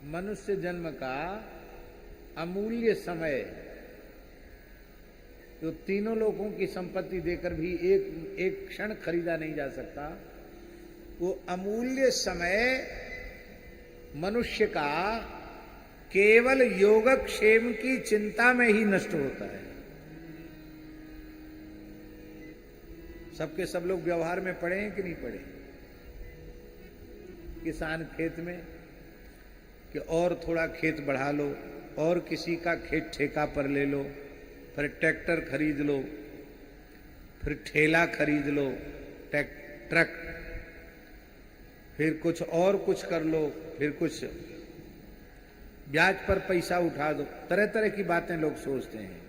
मनुष्य जन्म का अमूल्य समय, जो तीनों लोगों की संपत्ति देकर भी एक क्षण खरीदा नहीं जा सकता, वो अमूल्य समय मनुष्य का केवल योगक्षेम की चिंता में ही नष्ट होता है। सबके सब लोग व्यवहार में पड़े हैं कि नहीं पड़े? किसान खेत में कि और थोड़ा खेत बढ़ा लो, और किसी का खेत ठेका पर ले लो, फिर ट्रैक्टर खरीद लो, फिर ठेला खरीद लो, ट्रक, फिर कुछ और कुछ कर लो, फिर कुछ ब्याज पर पैसा उठा दो, तरह तरह की बातें लोग सोचते हैं।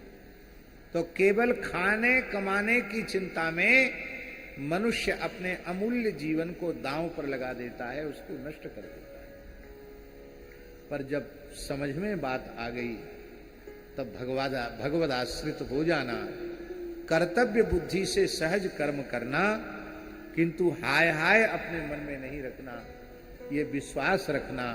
तो केवल खाने कमाने की चिंता में मनुष्य अपने अमूल्य जीवन को दांव पर लगा देता है, उसको नष्ट कर देता है। पर जब समझ में बात आ गई तब भगवद आश्रित हो जाना, कर्तव्य बुद्धि से सहज कर्म करना, किंतु हाय हाय अपने मन में नहीं रखना, ये विश्वास रखना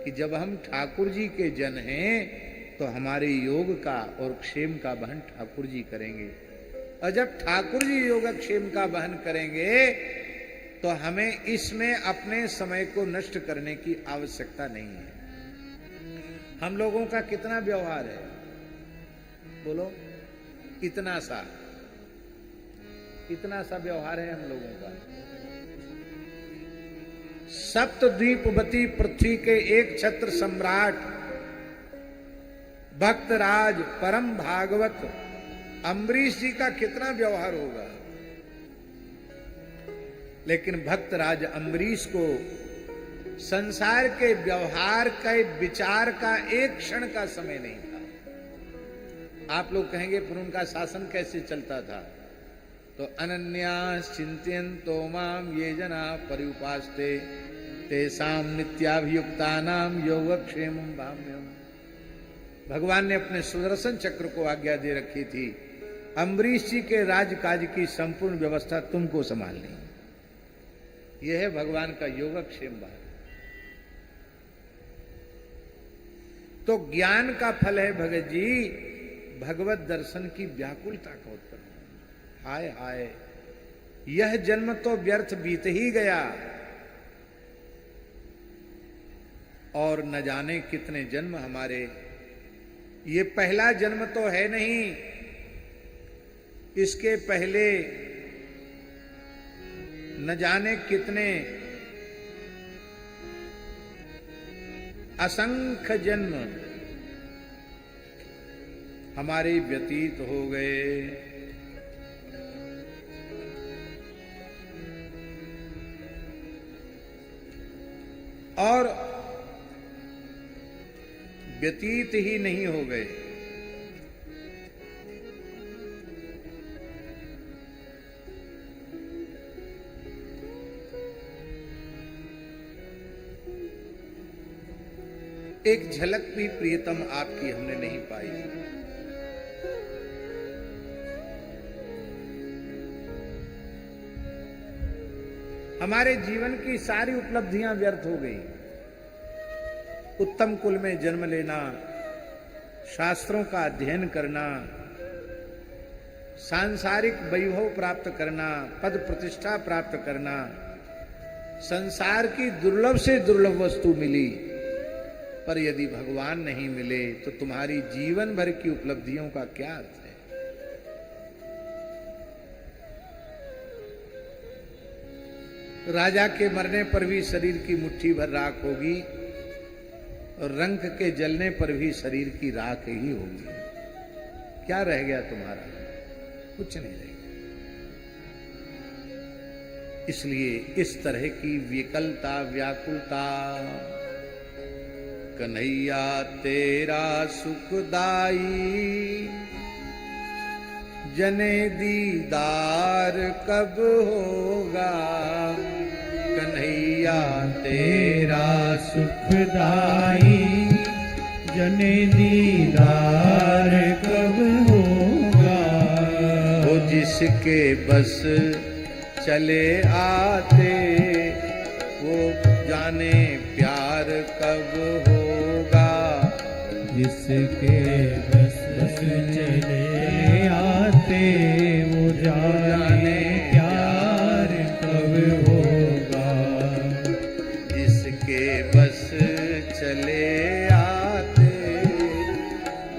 कि जब हम ठाकुर जी के जन हैं तो हमारे योग का और क्षेम का वहन ठाकुर जी करेंगे, और जब ठाकुर जी योगक्षेम का वहन करेंगे तो हमें इसमें अपने समय को नष्ट करने की आवश्यकता नहीं है। हम लोगों का कितना व्यवहार है, बोलो? इतना सा व्यवहार है हम लोगों का। सप्तद्वीपवती पृथ्वी के एक छत्र सम्राट भक्तराज परम भागवत अम्बरीश जी का कितना व्यवहार होगा, लेकिन भक्तराज अम्बरीश को संसार के व्यवहार के विचार का एक क्षण का समय नहीं था। आप लोग कहेंगे फिर उनका शासन कैसे चलता था? तो अनन्यास चिंतयन्तो माम ये जना पर्युपास्ते तेषाम नित्याभियुक्तानाम योगक्षेमं भाम्यम। भगवान ने अपने सुदर्शन चक्र को आज्ञा दे रखी थी, अम्बरीश जी के राजकाज की संपूर्ण व्यवस्था तुमको संभालनी। यह है भगवान का योगक्षेम भाग। तो ज्ञान का फल है भगत जी भगवत दर्शन की व्याकुलता का उत्पन्न। हाय हाय, यह जन्म तो व्यर्थ बीत ही गया, और न जाने कितने जन्म हमारे। ये पहला जन्म तो है नहीं, इसके पहले न जाने कितने असंख्य जन्म हमारे व्यतीत हो गए। और व्यतीत ही नहीं हो गए, एक झलक भी प्रियतम आपकी हमने नहीं पाई। हमारे जीवन की सारी उपलब्धियां व्यर्थ हो गई। उत्तम कुल में जन्म लेना, शास्त्रों का अध्ययन करना, सांसारिक वैभव प्राप्त करना, पद प्रतिष्ठा प्राप्त करना, संसार की दुर्लभ से दुर्लभ वस्तु मिली, पर यदि भगवान नहीं मिले तो तुम्हारी जीवन भर की उपलब्धियों का क्या अर्थ है? राजा के मरने पर भी शरीर की मुट्ठी भर राख होगी, और रंक के जलने पर भी शरीर की राख ही होगी। क्या रह गया तुम्हारा? कुछ नहीं रह गया। इसलिए इस तरह की विकलता व्याकुलता, कन्हैया तेरा सुखदाई, जने दीदार कब होगा, कन्हैया तेरा सुखदाई, जने दीदार कब होगा। वो जिसके बस चले आते, वो जाने प्यार कब हो। जिसके बस चले आते वो जाने प्यार कब होगा। जिसके बस चले आते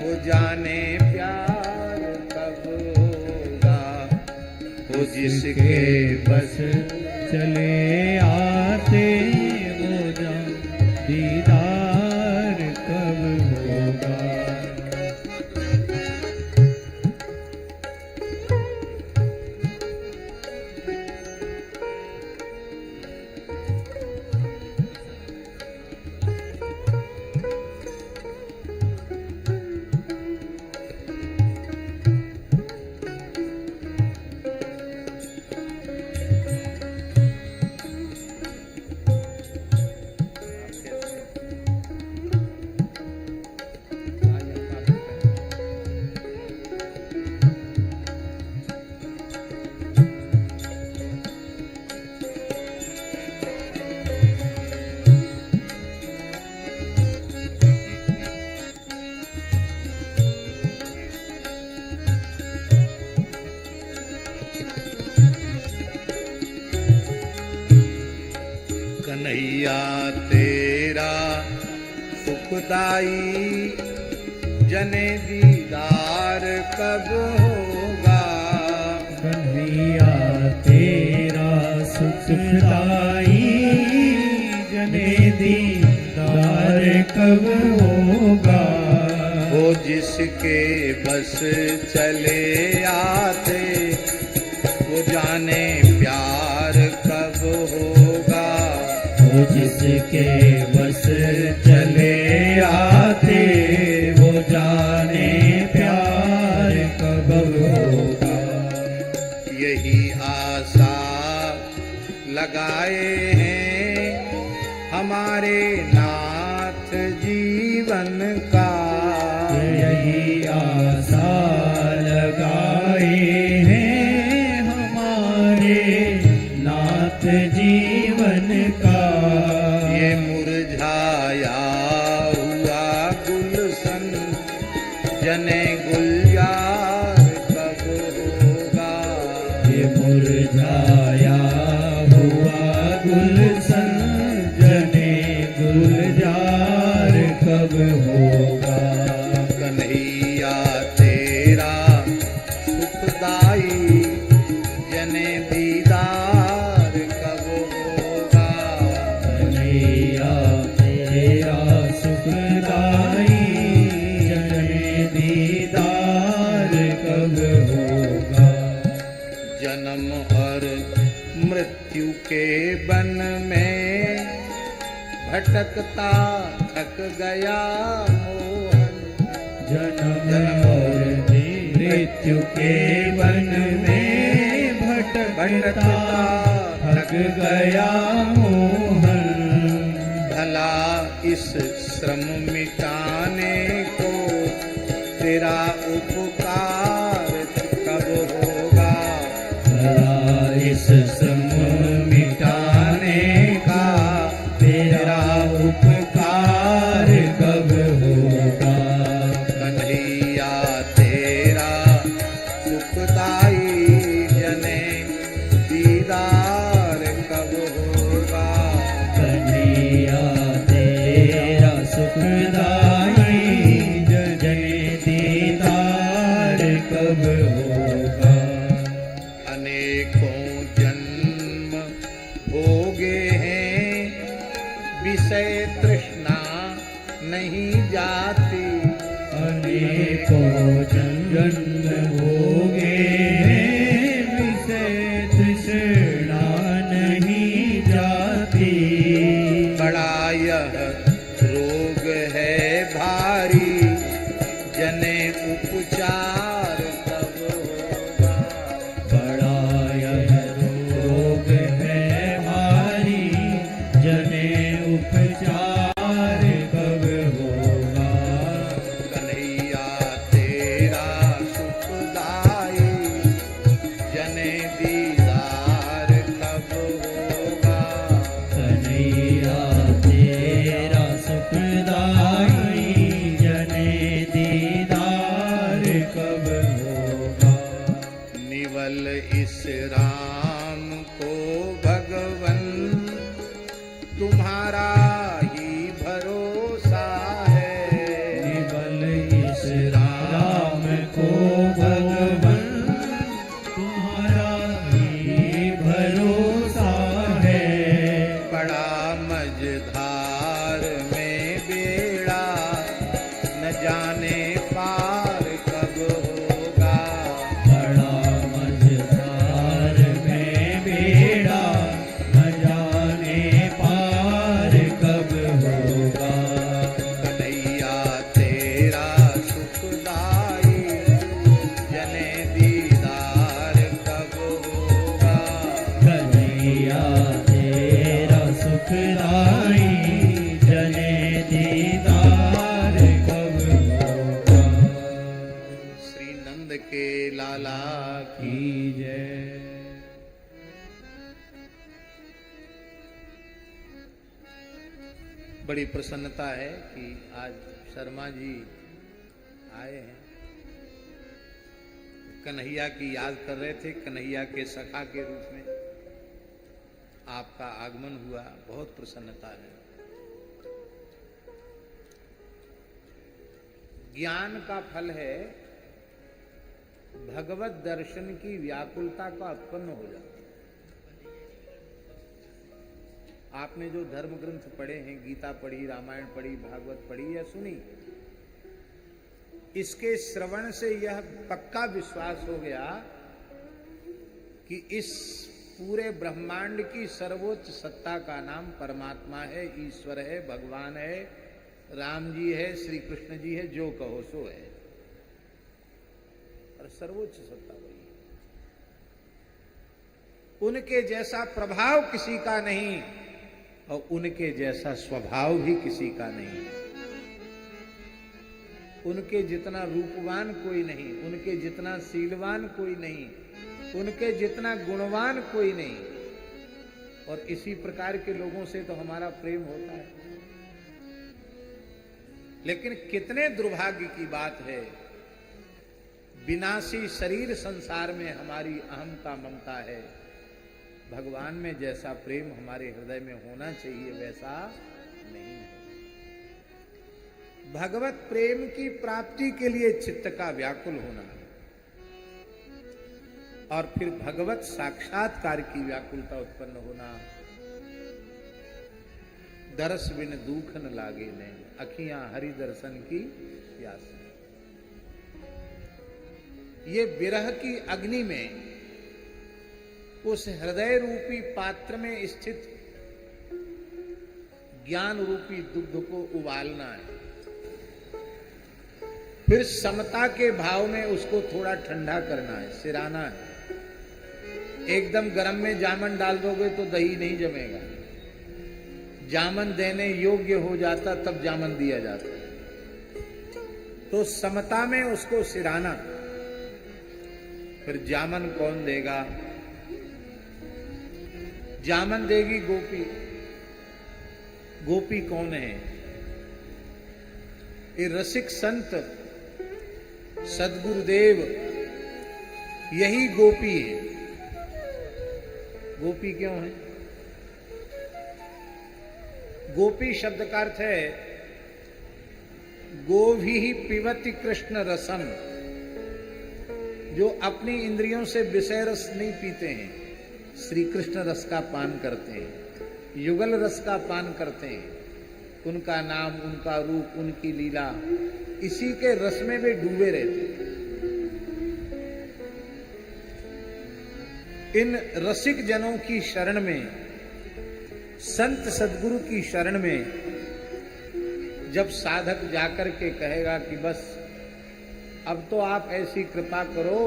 वो जाने प्यार कब होगा। वो जिसके बस चले आते वो जान दीदार कब होगा। कन्हैया तेरा सुखदाई जने दीदार कब होगा। कन्हैया तेरा सुखदाई जने दीदार कब होगा। वो जिसके बस चले आते वो जाने प्यार कब होगा। वो जिसके बस चले आते वो जाने प्यार कब होगा। यही आशा लगाए हैं हमारे नाथ जीवन का। यही आशा लगाए हैं हमारे नाथ जीवन का। ये मुरझाया हुआ गुलशन जने गुलजार कब होगा। ये मुरझाया हुआ गुलशन जने गुलजार कब होगा। कन्हैया तेरा सुखदाई जने दीदार कब होगा। कन्हैया तेरा सुखदाई जने दीदार कब होगा। जन्म और मृत्यु के वन में भटकता थक गया मोहन। जन्म और मृत्यु के वन में भटकता थक गया मोहन। भला इस श्रम मिटाने को तेरा उपकार कब होगा। भला इस श्रम मिटाने का तेरा उपकार कब होगा। कन्हैया तेरा सुखदाई जने दीदार कब होगा। कन्हैया तेरा सुखदाई जने दीदार कब होगा। अनेकों जन्म भोगे हैं विषय तृष्णा नहीं जाती। अनेकों जन्म होगे हैं विषय तृष्णा नहीं जाती। बड़ा यह रोग है भारी जने उपचार कब होगा। बड़ा यह रोग है भारी जने उपचार कब होगा। कन्हैया तेरा सुखदाई जने दीदार कब होगा। कन्हैया तेरा सुख दीदार कब होगा। श्री नंद के लाला की की जय। बड़ी प्रसन्नता है कि आज शर्मा जी आए हैं। कन्हैया की याद कर रहे थे, कन्हैया के सखा के रूप में आपका आगमन हुआ, बहुत प्रसन्नता है। ज्ञान का फल है भगवत दर्शन की व्याकुलता का उत्पन्न हो जाता। आपने जो धर्म ग्रंथ पढ़े हैं, गीता पढ़ी, रामायण पढ़ी, भागवत पढ़ी या सुनी, इसके श्रवण से यह पक्का विश्वास हो गया कि इस पूरे ब्रह्मांड की सर्वोच्च सत्ता का नाम परमात्मा है, ईश्वर है, भगवान है, राम जी है, श्री कृष्ण जी है, जो कहो सो है। और सर्वोच्च सत्ता वही है। उनके जैसा प्रभाव किसी का नहीं और उनके जैसा स्वभाव भी किसी का नहीं। उनके जितना रूपवान कोई नहीं, उनके जितना शीलवान कोई नहीं, उनके जितना गुणवान कोई नहीं। और इसी प्रकार के लोगों से तो हमारा प्रेम होता है। लेकिन कितने दुर्भाग्य की बात है, विनाशी शरीर संसार में हमारी अहंता ममता है। भगवान में जैसा प्रेम हमारे हृदय में होना चाहिए वैसा नहीं है। भगवत प्रेम की प्राप्ति के लिए चित्त का व्याकुल होना और फिर भगवत साक्षात्कार की व्याकुलता उत्पन्न होना। दरस बिन दुख न लागे ने, अखियां हरि दर्शन की प्यास। ये विरह की अग्नि में उस हृदय रूपी पात्र में स्थित ज्ञान रूपी दुग्ध को उबालना है। फिर समता के भाव में उसको थोड़ा ठंडा करना है, सिराना है। एकदम गर्म में जामन डाल दोगे तो दही नहीं जमेगा। जामन देने योग्य हो जाता तब जामन दिया जाता। तो समता में उसको सिराना। फिर जामन कौन देगा? जामन देगी गोपी। गोपी कौन है? ये रसिक संत सद्गुरुदेव, यही गोपी है। गोपी क्यों है? गोपी शब्द का अर्थ है गोभी पिबति कृष्ण रसम, जो अपनी इंद्रियों से विषय रस नहीं पीते हैं, श्री कृष्ण रस का पान करते हैं, युगल रस का पान करते हैं। उनका नाम, उनका रूप, उनकी लीला, इसी के रस में वे डूबे रहते हैं। इन रसिक जनों की शरण में, संत सद्गुरु की शरण में जब साधक जाकर के कहेगा कि बस अब तो आप ऐसी कृपा करो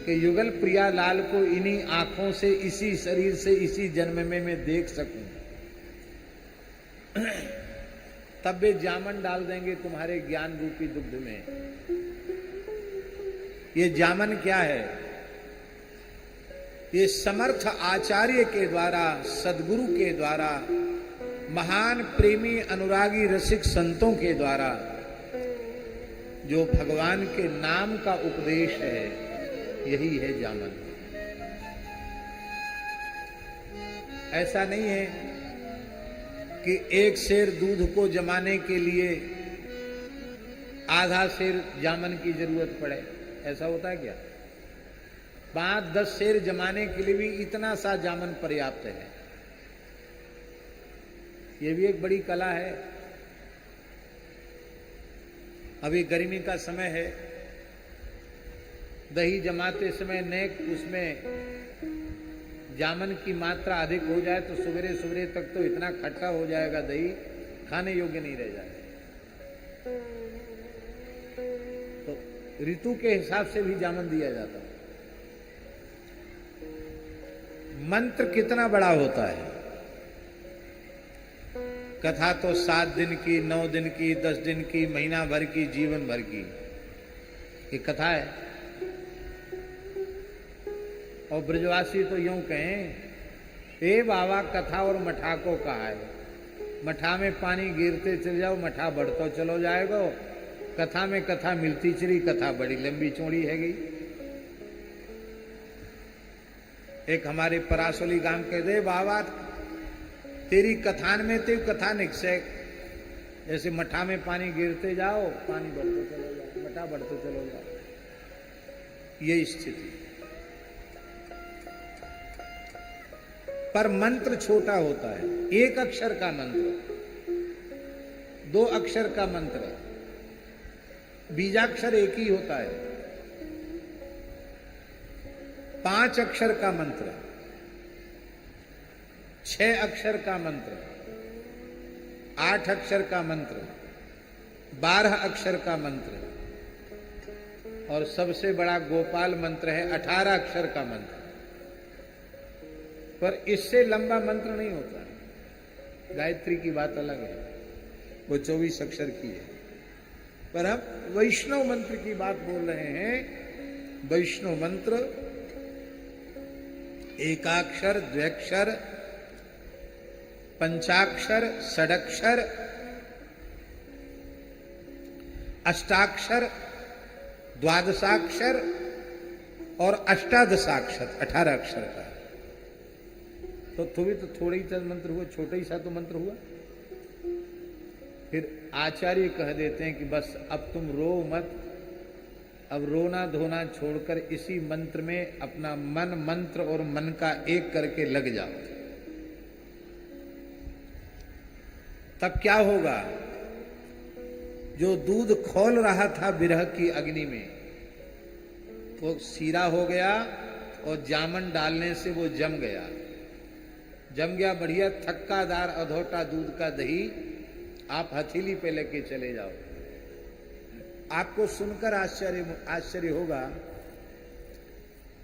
कि युगल प्रिया लाल को इन्हीं आंखों से, इसी शरीर से, इसी जन्म में मैं देख सकूं, तब वे जामन डाल देंगे तुम्हारे ज्ञान रूपी दुग्ध में। ये जामन क्या है? ये समर्थ आचार्य के द्वारा, सद्गुरु के द्वारा, महान प्रेमी अनुरागी रसिक संतों के द्वारा जो भगवान के नाम का उपदेश है, यही है जामन। ऐसा नहीं है कि एक सेर दूध को जमाने के लिए आधा सेर जामन की जरूरत पड़े। ऐसा होता है क्या? 5-10 सेर जमाने के लिए भी इतना सा जामन पर्याप्त है। यह भी एक बड़ी कला है। अभी गर्मी का समय है, दही जमाते समय नेक उसमें जामन की मात्रा अधिक हो जाए तो सवेरे सवेरे तक तो इतना खट्टा हो जाएगा दही, खाने योग्य नहीं रह जाएगा। तो ऋतु के हिसाब से भी जामन दिया जाता है। मंत्र कितना बड़ा होता है। कथा तो 7 दिन की, 9 दिन की, 10 दिन की, महीना भर की, जीवन भर की, ये कथा है। और ब्रजवासी तो यूं कहें, ए बाबा कथा और मठा को कहा है। मठा में पानी गिरते चले जाओ, मठा बढ़ता चलो जाएगा। कथा में कथा मिलती चली, कथा बड़ी लंबी चौड़ी है गई। एक हमारे परासोली गांव के दे बाबा तेरी कथान में ते कथा निकसे, जैसे मठा में पानी गिरते जाओ, पानी बढ़ते चलो जाओ, मठा बढ़ते चलो जाओ, ये स्थिति। पर मंत्र छोटा होता है, 1 अक्षर का मंत्र, 2 अक्षर का मंत्र, बीजाक्षर एक ही होता है। 5 अक्षर का मंत्र, 6 अक्षर का मंत्र, 8 अक्षर का मंत्र, 12 अक्षर का मंत्र, और सबसे बड़ा गोपाल मंत्र है 18 अक्षर का मंत्र। पर इससे लंबा मंत्र नहीं होता। गायत्री की बात अलग है, वो 24 अक्षर की है। पर हम वैष्णव मंत्र की बात बोल रहे हैं। वैष्णव मंत्र एकाक्षर, द्व्यक्षर, पंचाक्षर, षडक्षर, अष्टाक्षर, द्वादशाक्षर और अष्टादशाक्षर, 18 अक्षर का। तो थोड़ा ही सा मंत्र हुआ, छोटा ही सा तो मंत्र हुआ। फिर आचार्य कह देते हैं कि बस अब तुम रो मत, अब रोना धोना छोड़कर इसी मंत्र में अपना मन, मंत्र और मन का एक करके लग जाओ। तब क्या होगा? जो दूध खौल रहा था विरह की अग्नि में, वो सीरा हो गया, और जामन डालने से वो जम गया। जम गया बढ़िया थक्कादार अधोटा दूध का दही, आप हथेली पे लेके चले जाओ। आपको सुनकर आश्चर्य होगा,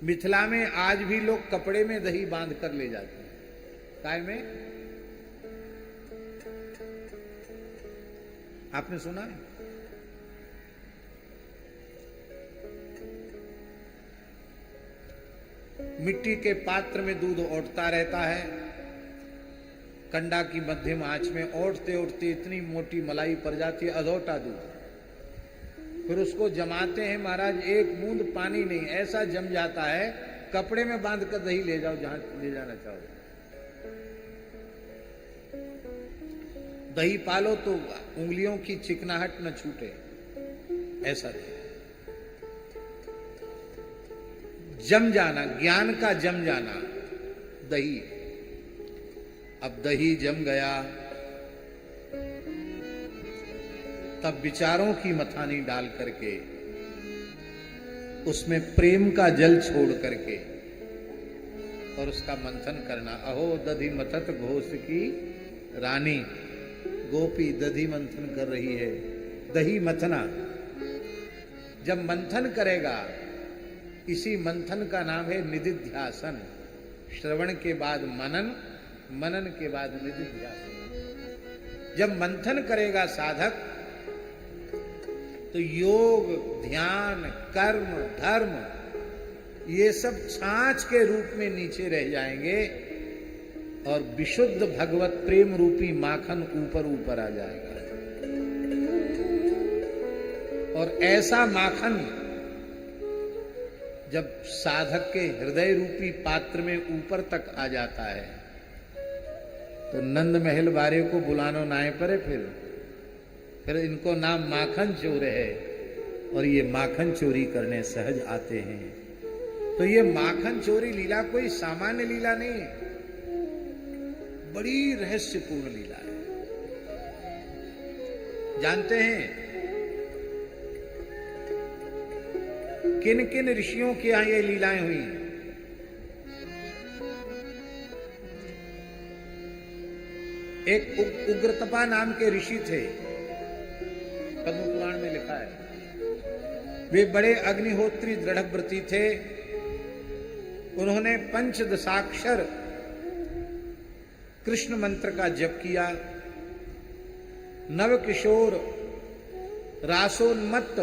मिथिला में आज भी लोग कपड़े में दही बांध कर ले जाते हैं। काय में? आपने सुना है? मिट्टी के पात्र में दूध ओटता रहता है, कंडा की मध्यम आंच में ओटते ओटते इतनी मोटी मलाई पड़ जाती है, अधोटा दूध। फिर उसको जमाते हैं महाराज, एक बूंद पानी नहीं, ऐसा जम जाता है, कपड़े में बांध कर दही ले जाओ जहां ले जाना चाहो। दही पालो तो उंगलियों की चिकनाहट न छूटे, ऐसा जम जाना, ज्ञान का जम जाना दही। अब दही जम गया, तब विचारों की मथानी डाल करके उसमें प्रेम का जल छोड़ करके और उसका मंथन करना। अहो दधि मथत घोष की रानी, गोपी दधि मंथन कर रही है। दही मथना, जब मंथन करेगा, इसी मंथन का नाम है निधिध्यासन। श्रवण के बाद मनन, मनन के बाद निधिध्यासन। जब मंथन करेगा साधक, तो योग, ध्यान, कर्म, धर्म, ये सब छाछ के रूप में नीचे रह जाएंगे और विशुद्ध भगवत प्रेम रूपी माखन ऊपर ऊपर आ जाएगा। और ऐसा माखन जब साधक के हृदय रूपी पात्र में ऊपर तक आ जाता है, तो नंद महल वारे को बुलानो नाए परे। फिर इनको नाम माखन चोर है, और ये माखन चोरी करने सहज आते हैं। तो ये माखन चोरी लीला कोई सामान्य लीला नहीं है, बड़ी रहस्यपूर्ण लीला है। जानते हैं किन किन ऋषियों के यहां ये लीलाएं हुई? एक उग्रतपा नाम के ऋषि थे, पद्म पुराण में लिखा है। वे बड़े अग्निहोत्री दृढ़व्रती थे। उन्होंने पंचदशाक्षर कृष्ण मंत्र का जप किया, नव किशोर रासोन्मत्त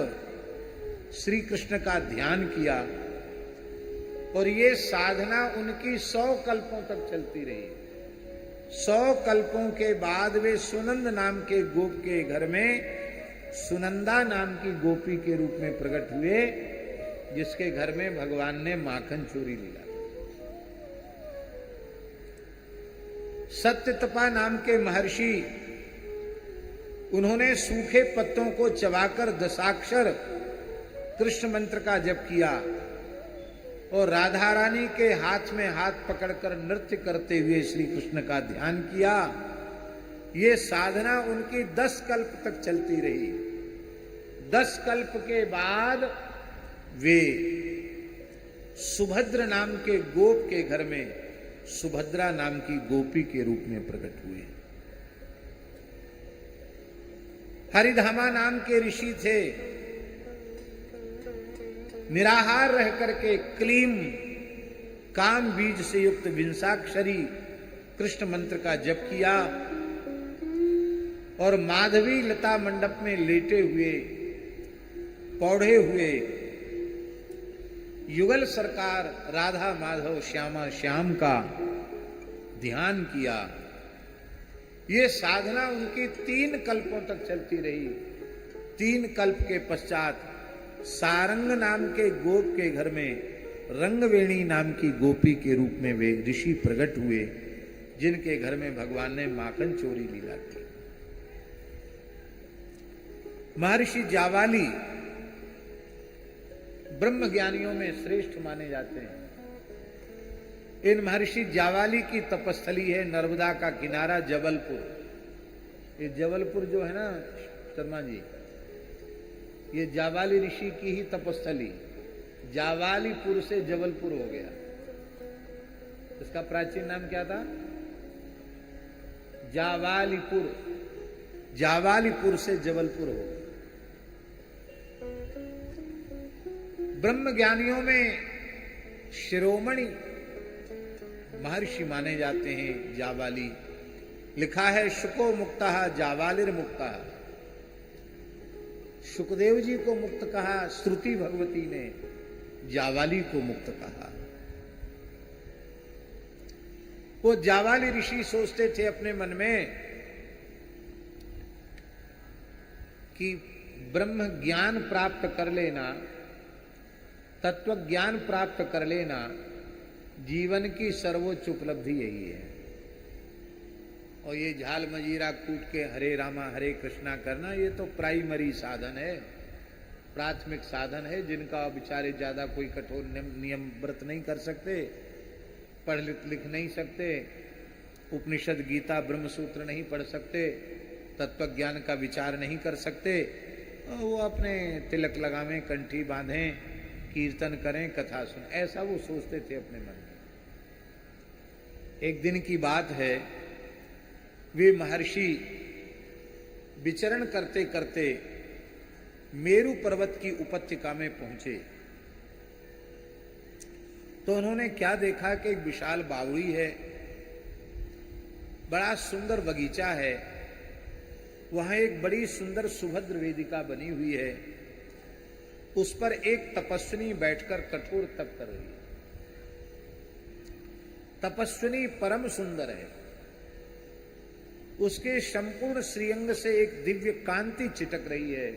श्री कृष्ण का ध्यान किया और ये साधना उनकी 100 कल्पों तक चलती रही। 100 कल्पों के बाद वे सुनंद नाम के गोप के घर में सुनंदा नाम की गोपी के रूप में प्रकट हुए, जिसके घर में भगवान ने माखन चोरी लिया। सत्यतपा नाम के महर्षि, उन्होंने सूखे पत्तों को चबाकर दशाक्षर कृष्ण मंत्र का जप किया और राधा रानी के हाथ में हाथ पकड़कर नृत्य करते हुए श्री कृष्ण का ध्यान किया। ये साधना उनकी 10 कल्प तक चलती रही। 10 कल्प के बाद वे सुभद्र नाम के गोप के घर में सुभद्रा नाम की गोपी के रूप में प्रकट हुए। हरिधामा नाम के ऋषि थे, निराहार रह करके क्लीम काम बीज से युक्त विंशाक्षरी कृष्ण मंत्र का जप किया और माधवी लता मंडप में लेटे हुए पौधे हुए युगल सरकार राधा माधव श्यामा श्याम का ध्यान किया। ये साधना उनकी 3 कल्पों तक चलती रही। 3 कल्प के पश्चात सारंग नाम के गोप के घर में रंगवेणी नाम की गोपी के रूप में वे ऋषि प्रकट हुए, जिनके घर में भगवान ने माखन चोरी लीला की। महर्षि जावाली ब्रह्म ज्ञानियों में श्रेष्ठ माने जाते हैं। इन महर्षि जावाली की तपस्थली है नर्मदा का किनारा जबलपुर। ये जबलपुर जो है ना शर्मा जी, ये जावाली ऋषि की ही तपस्थली। जावालीपुर से जबलपुर हो गया। इसका प्राचीन नाम क्या था? जावालीपुर। जावालीपुर से जबलपुर हो गया। ब्रह्म ज्ञानियों में शिरोमणि महर्षि माने जाते हैं जावाली। लिखा है शुको मुक्तः जावालिर मुक्तः। सुखदेव जी को मुक्त कहा, श्रुति भगवती ने जावाली को मुक्त कहा। वो जावाली ऋषि सोचते थे अपने मन में कि ब्रह्म ज्ञान प्राप्त कर लेना, तत्व ज्ञान प्राप्त कर लेना जीवन की सर्वोच्च उपलब्धि यही है। और ये झाल मजीरा कूट के हरे रामा हरे कृष्णा करना, ये तो प्राइमरी साधन है, प्राथमिक साधन है, जिनका बेचारे ज्यादा कोई कठोर नियम व्रत नहीं कर सकते, पढ़ लिख नहीं सकते, उपनिषद गीता ब्रह्म सूत्र नहीं पढ़ सकते, तत्व ज्ञान का विचार नहीं कर सकते। वो अपने तिलक लगावें, कंठी बांधें, कीर्तन करें, कथा सुन, ऐसा वो सोचते थे अपने मन में। एक दिन की बात है, वे महर्षि विचरण करते करते मेरु पर्वत की उपत्यका में पहुंचे तो उन्होंने क्या देखा कि एक विशाल बावड़ी है, बड़ा सुंदर बगीचा है, वहां एक बड़ी सुंदर सुभद्र वेदिका बनी हुई है, उस पर एक तपस्विनी बैठकर कठोर तप कर रही है। तपस्विनी परम सुंदर है, उसके संपूर्ण श्रीअंग से एक दिव्य कांति चिटक रही है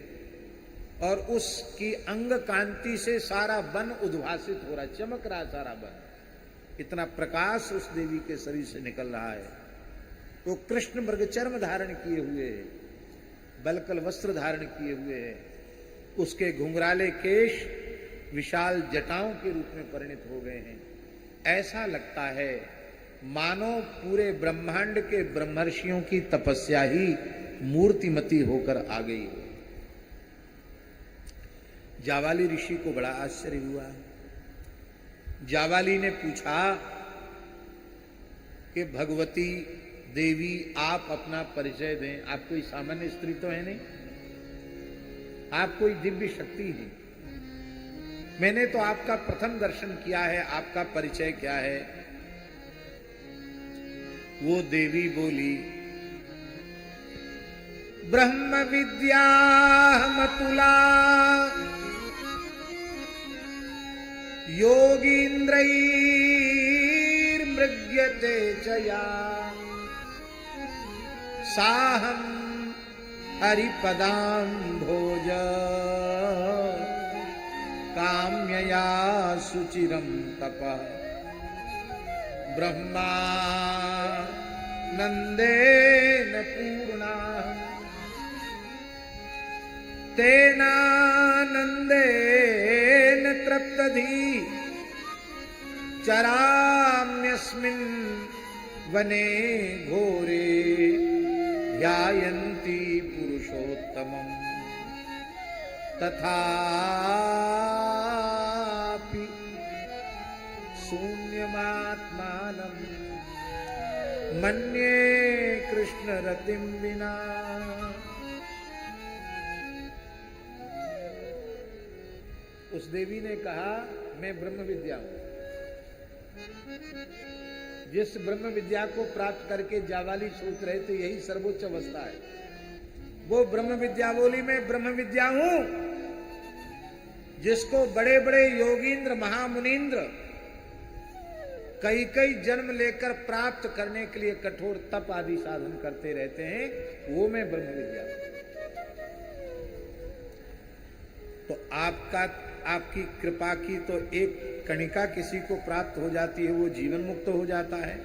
और उसकी अंग कांति से सारा वन उद्भासित हो रहा है, चमक रहा सारा वन, इतना प्रकाश उस देवी के शरीर से निकल रहा है। वो कृष्ण मृगचर्म धारण किए हुए है, बलकल वस्त्र धारण किए हुए है, उसके घुंघराले केश विशाल जटाओं के रूप में परिणत हो गए हैं। ऐसा लगता है मानो पूरे ब्रह्मांड के ब्रह्मर्षियों की तपस्या ही मूर्तिमती होकर आ गई हो। जावाली ऋषि को बड़ा आश्चर्य हुआ। जावाली ने पूछा कि भगवती देवी आप अपना परिचय दें, आप कोई सामान्य स्त्री तो है नहीं, आप कोई दिव्य शक्ति है, मैंने तो आपका प्रथम दर्शन किया है, आपका परिचय क्या है? वो देवी बोली ब्रह्म विद्या मतुला योगीन्द्रैर्मृग्यते च या साहं हरिपदाम्भोज काम्यया सुचिरं तपः ब्रह्मानन्देन पूर्णा तेनानन्देन तृप्तधि चराम्यस्मिन् वने घोरे ध्यायन्ति पुरुषोत्तमम् तथापि शून्यमात्मानं मन्ये कृष्णरतिं विना। उस देवी ने कहा मैं ब्रह्म विद्या हूं। जिस ब्रह्म विद्या को प्राप्त करके जावाली सोच रहे थे यही सर्वोच्च अवस्था है, वो ब्रह्म विद्या बोली मैं ब्रह्म विद्या हूं। जिसको बड़े बड़े योगींद्र महामुनीन्द्र कई कई जन्म लेकर प्राप्त करने के लिए कठोर तप आदि साधन करते रहते हैं, वो मैं ब्रह्म विद्या हूं। तो आपकी कृपा की तो एक कणिका किसी को प्राप्त हो जाती है, वो जीवन मुक्त हो जाता है।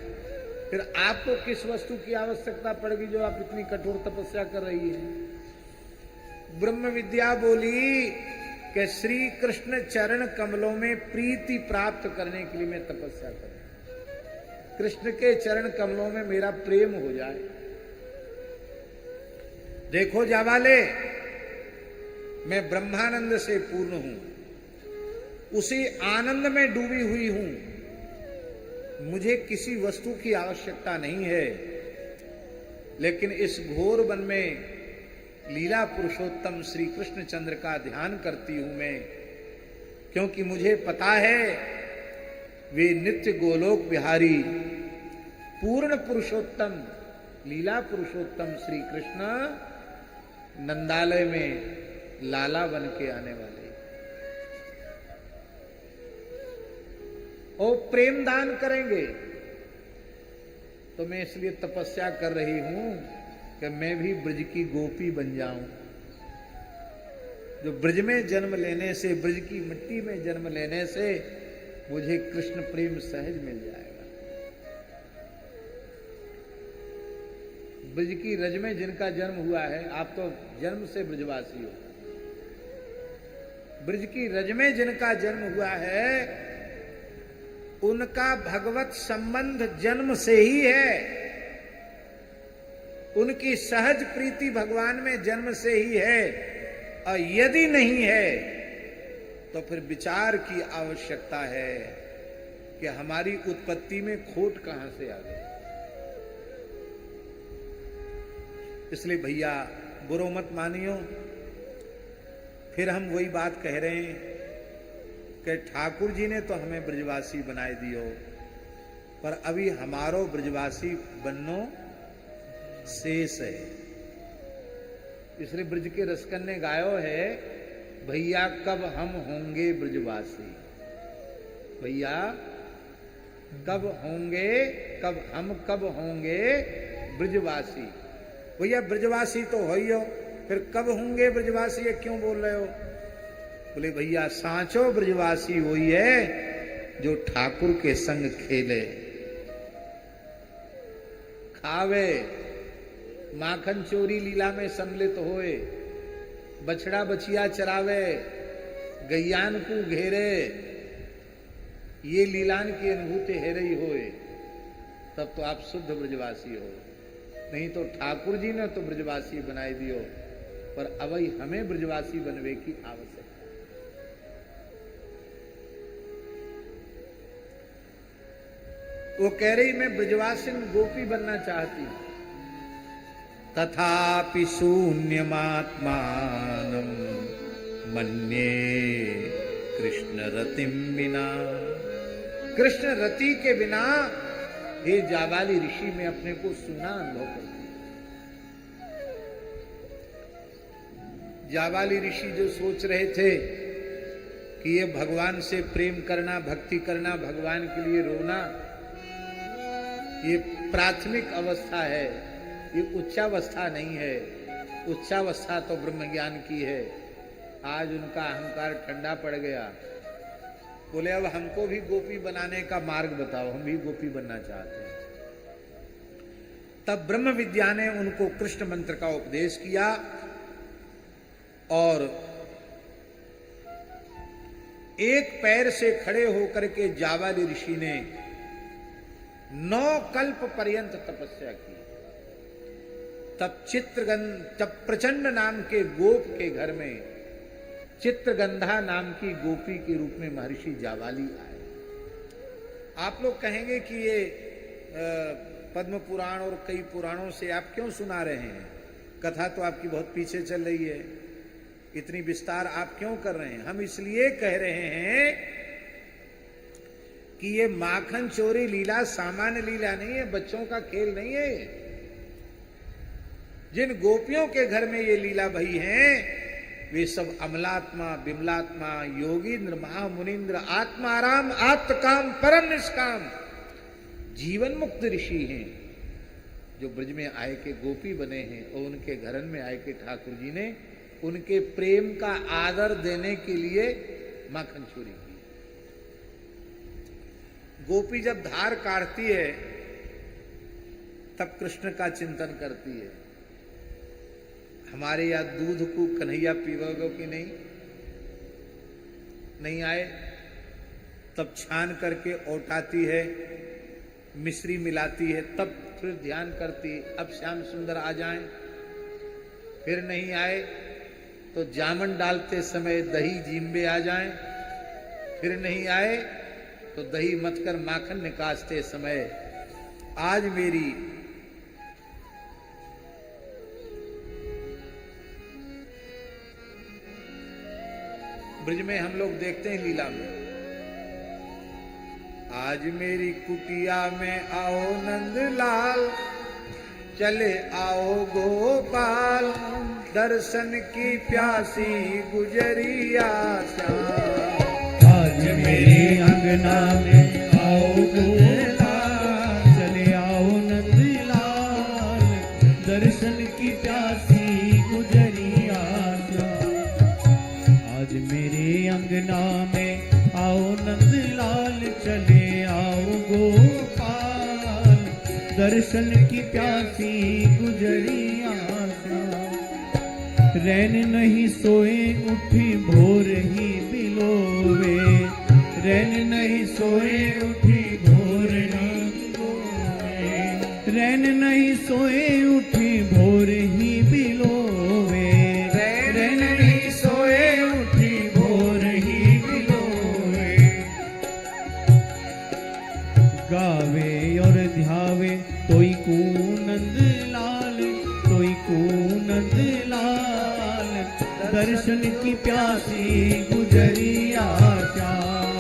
फिर आपको किस वस्तु की आवश्यकता पड़ेगी जो आप इतनी कठोर तपस्या कर रही हैं? ब्रह्म विद्या बोली कि श्री कृष्ण चरण कमलों में प्रीति प्राप्त करने के लिए मैं तपस्या करूं, कृष्ण के चरण कमलों में मेरा प्रेम हो जाए। देखो जावाले, मैं ब्रह्मानंद से पूर्ण हूं, उसी आनंद में डूबी हुई हूं, मुझे किसी वस्तु की आवश्यकता नहीं है। लेकिन इस घोर वन में लीला पुरुषोत्तम श्री कृष्णचंद्र का ध्यान करती हूं मैं, क्योंकि मुझे पता है वे नित्य गोलोक बिहारी पूर्ण पुरुषोत्तम लीला पुरुषोत्तम श्री कृष्ण नंदालय में लाला बन के आने वाले और प्रेम दान करेंगे। तो मैं इसलिए तपस्या कर रही हूं कि मैं भी ब्रज की गोपी बन जाऊं, जो ब्रज में जन्म लेने से, ब्रज की मिट्टी में जन्म लेने से मुझे कृष्ण प्रेम सहज मिल जाएगा। ब्रज की रज में जिनका जन्म हुआ है, आप तो जन्म से ब्रजवासी हो, ब्रज की रज में जिनका जन्म हुआ है उनका भगवत संबंध जन्म से ही है, उनकी सहज प्रीति भगवान में जन्म से ही है। और यदि नहीं है तो फिर विचार की आवश्यकता है कि हमारी उत्पत्ति में खोट कहां से आ गई। इसलिए भैया बुरो मत मानियो, फिर हम वही बात कह रहे हैं कि ठाकुर जी ने तो हमें ब्रजवासी बनाए दियो, पर अभी हमारो ब्रजवासी बननो शेष है। इसलिए ब्रज के रसकन ने गायो है, भैया कब हम होंगे ब्रजवासी, भैया कब होंगे, कब होंगे ब्रजवासी। भैया ब्रजवासी तो हो ही हो, फिर कब होंगे ब्रजवासी, ये क्यों बोल रहे हो? बोले भैया सांचो ब्रजवासी वही है जो ठाकुर के संग खेले, खावे, माखन चोरी लीला में सम्मिलित होए, बछड़ा बछिया चरावे, गैयान को घेरे, ये लीलान की अनुभूति है रही होए, तब तो आप शुद्ध ब्रजवासी हो। नहीं तो ठाकुर जी ने तो ब्रजवासी बनाए दियो, पर अवई हमें ब्रजवासी बनवे की आवश्यकता। वो कह रही मैं ब्रजवासिन गोपी बनना चाहती हूं। तथापि शून्यमात्मानं मन्ये कृष्ण रतिम बिना, कृष्ण रति के बिना हे जाबाली ऋषि में अपने को सूना अनुभव करती। जाबाली ऋषि जो सोच रहे थे कि ये भगवान से प्रेम करना, भक्ति करना, भगवान के लिए रोना, ये प्राथमिक अवस्था है, ये उच्चावस्था नहीं है। उच्चावस्था तो ब्रह्म ज्ञान की है। आज उनका अहंकार ठंडा पड़ गया। बोले अब हमको भी गोपी बनाने का मार्ग बताओ, हम भी गोपी बनना चाहते हैं। तब ब्रह्म विद्या ने उनको कृष्ण मंत्र का उपदेश किया और एक पैर से खड़े होकर के जाबाली ऋषि ने 9 कल्प पर्यंत तपस्या की। तब प्रचंड नाम के गोप के घर में चित्रगंधा नाम की गोपी के रूप में महर्षि जाबाली आए। आप लोग कहेंगे कि ये पद्म पुराण और कई पुराणों से आप क्यों सुना रहे हैं? कथा तो आपकी बहुत पीछे चल रही है, इतनी विस्तार आप क्यों कर रहे हैं? हम इसलिए कह रहे हैं कि ये माखन चोरी लीला सामान्य लीला नहीं है, बच्चों का खेल नहीं है। जिन गोपियों के घर में ये लीला भई है वे सब अमलात्मा, बिमलात्मा, योगींद्र, महामुनिंद्र, आत्माराम, आत्मकाम, परम निष्काम जीवन मुक्त ऋषि हैं, जो ब्रज में आए के गोपी बने हैं और उनके घरन में आए के ठाकुर जी ने उनके प्रेम का आदर देने के लिए माखन चोरी की। गोपी जब धार काटती है तब कृष्ण का चिंतन करती है। हमारे यहाँ दूध को कन्हैया पीवोगे कि नहीं? नहीं आए तब छान करके औटाती है, मिश्री मिलाती है, तब फिर ध्यान करती है अब श्याम सुंदर आ जाएं। फिर नहीं आए तो जामन डालते समय दही जींबे आ जाएं। फिर नहीं आए तो दही मत कर माखन निकालते समय आज मेरी ब्रज में हम लोग देखते हैं लीला में, आज मेरी कुटिया में आओ नंदलाल, चले आओ गोपाल, दर्शन की प्यासी गुजरिया श्याम। आज मेरे अंगना में आओ गोपाल, चले आओ नंदलाल, दर्शन की प्यासी गुजरिया श्याम। आज मेरे अंगना में आओ नंदलाल, चले आओ गोपाल, दर्शन की प्यासी गुजरिया श्याम। रैन नहीं सोए उठी भोर ही बिलोवे, रैन नहीं सोए उठी भोर ही बिलोवे, रैन नहीं सोए उठी भोर ही बिलोवे, रैन नहीं सोए उठी भोर ही बिलोवे। गावे और ध्यावे तोई को नंदलाल, तोई को नंदलाल, दर्शन की प्यासी गुजरिया श्याम।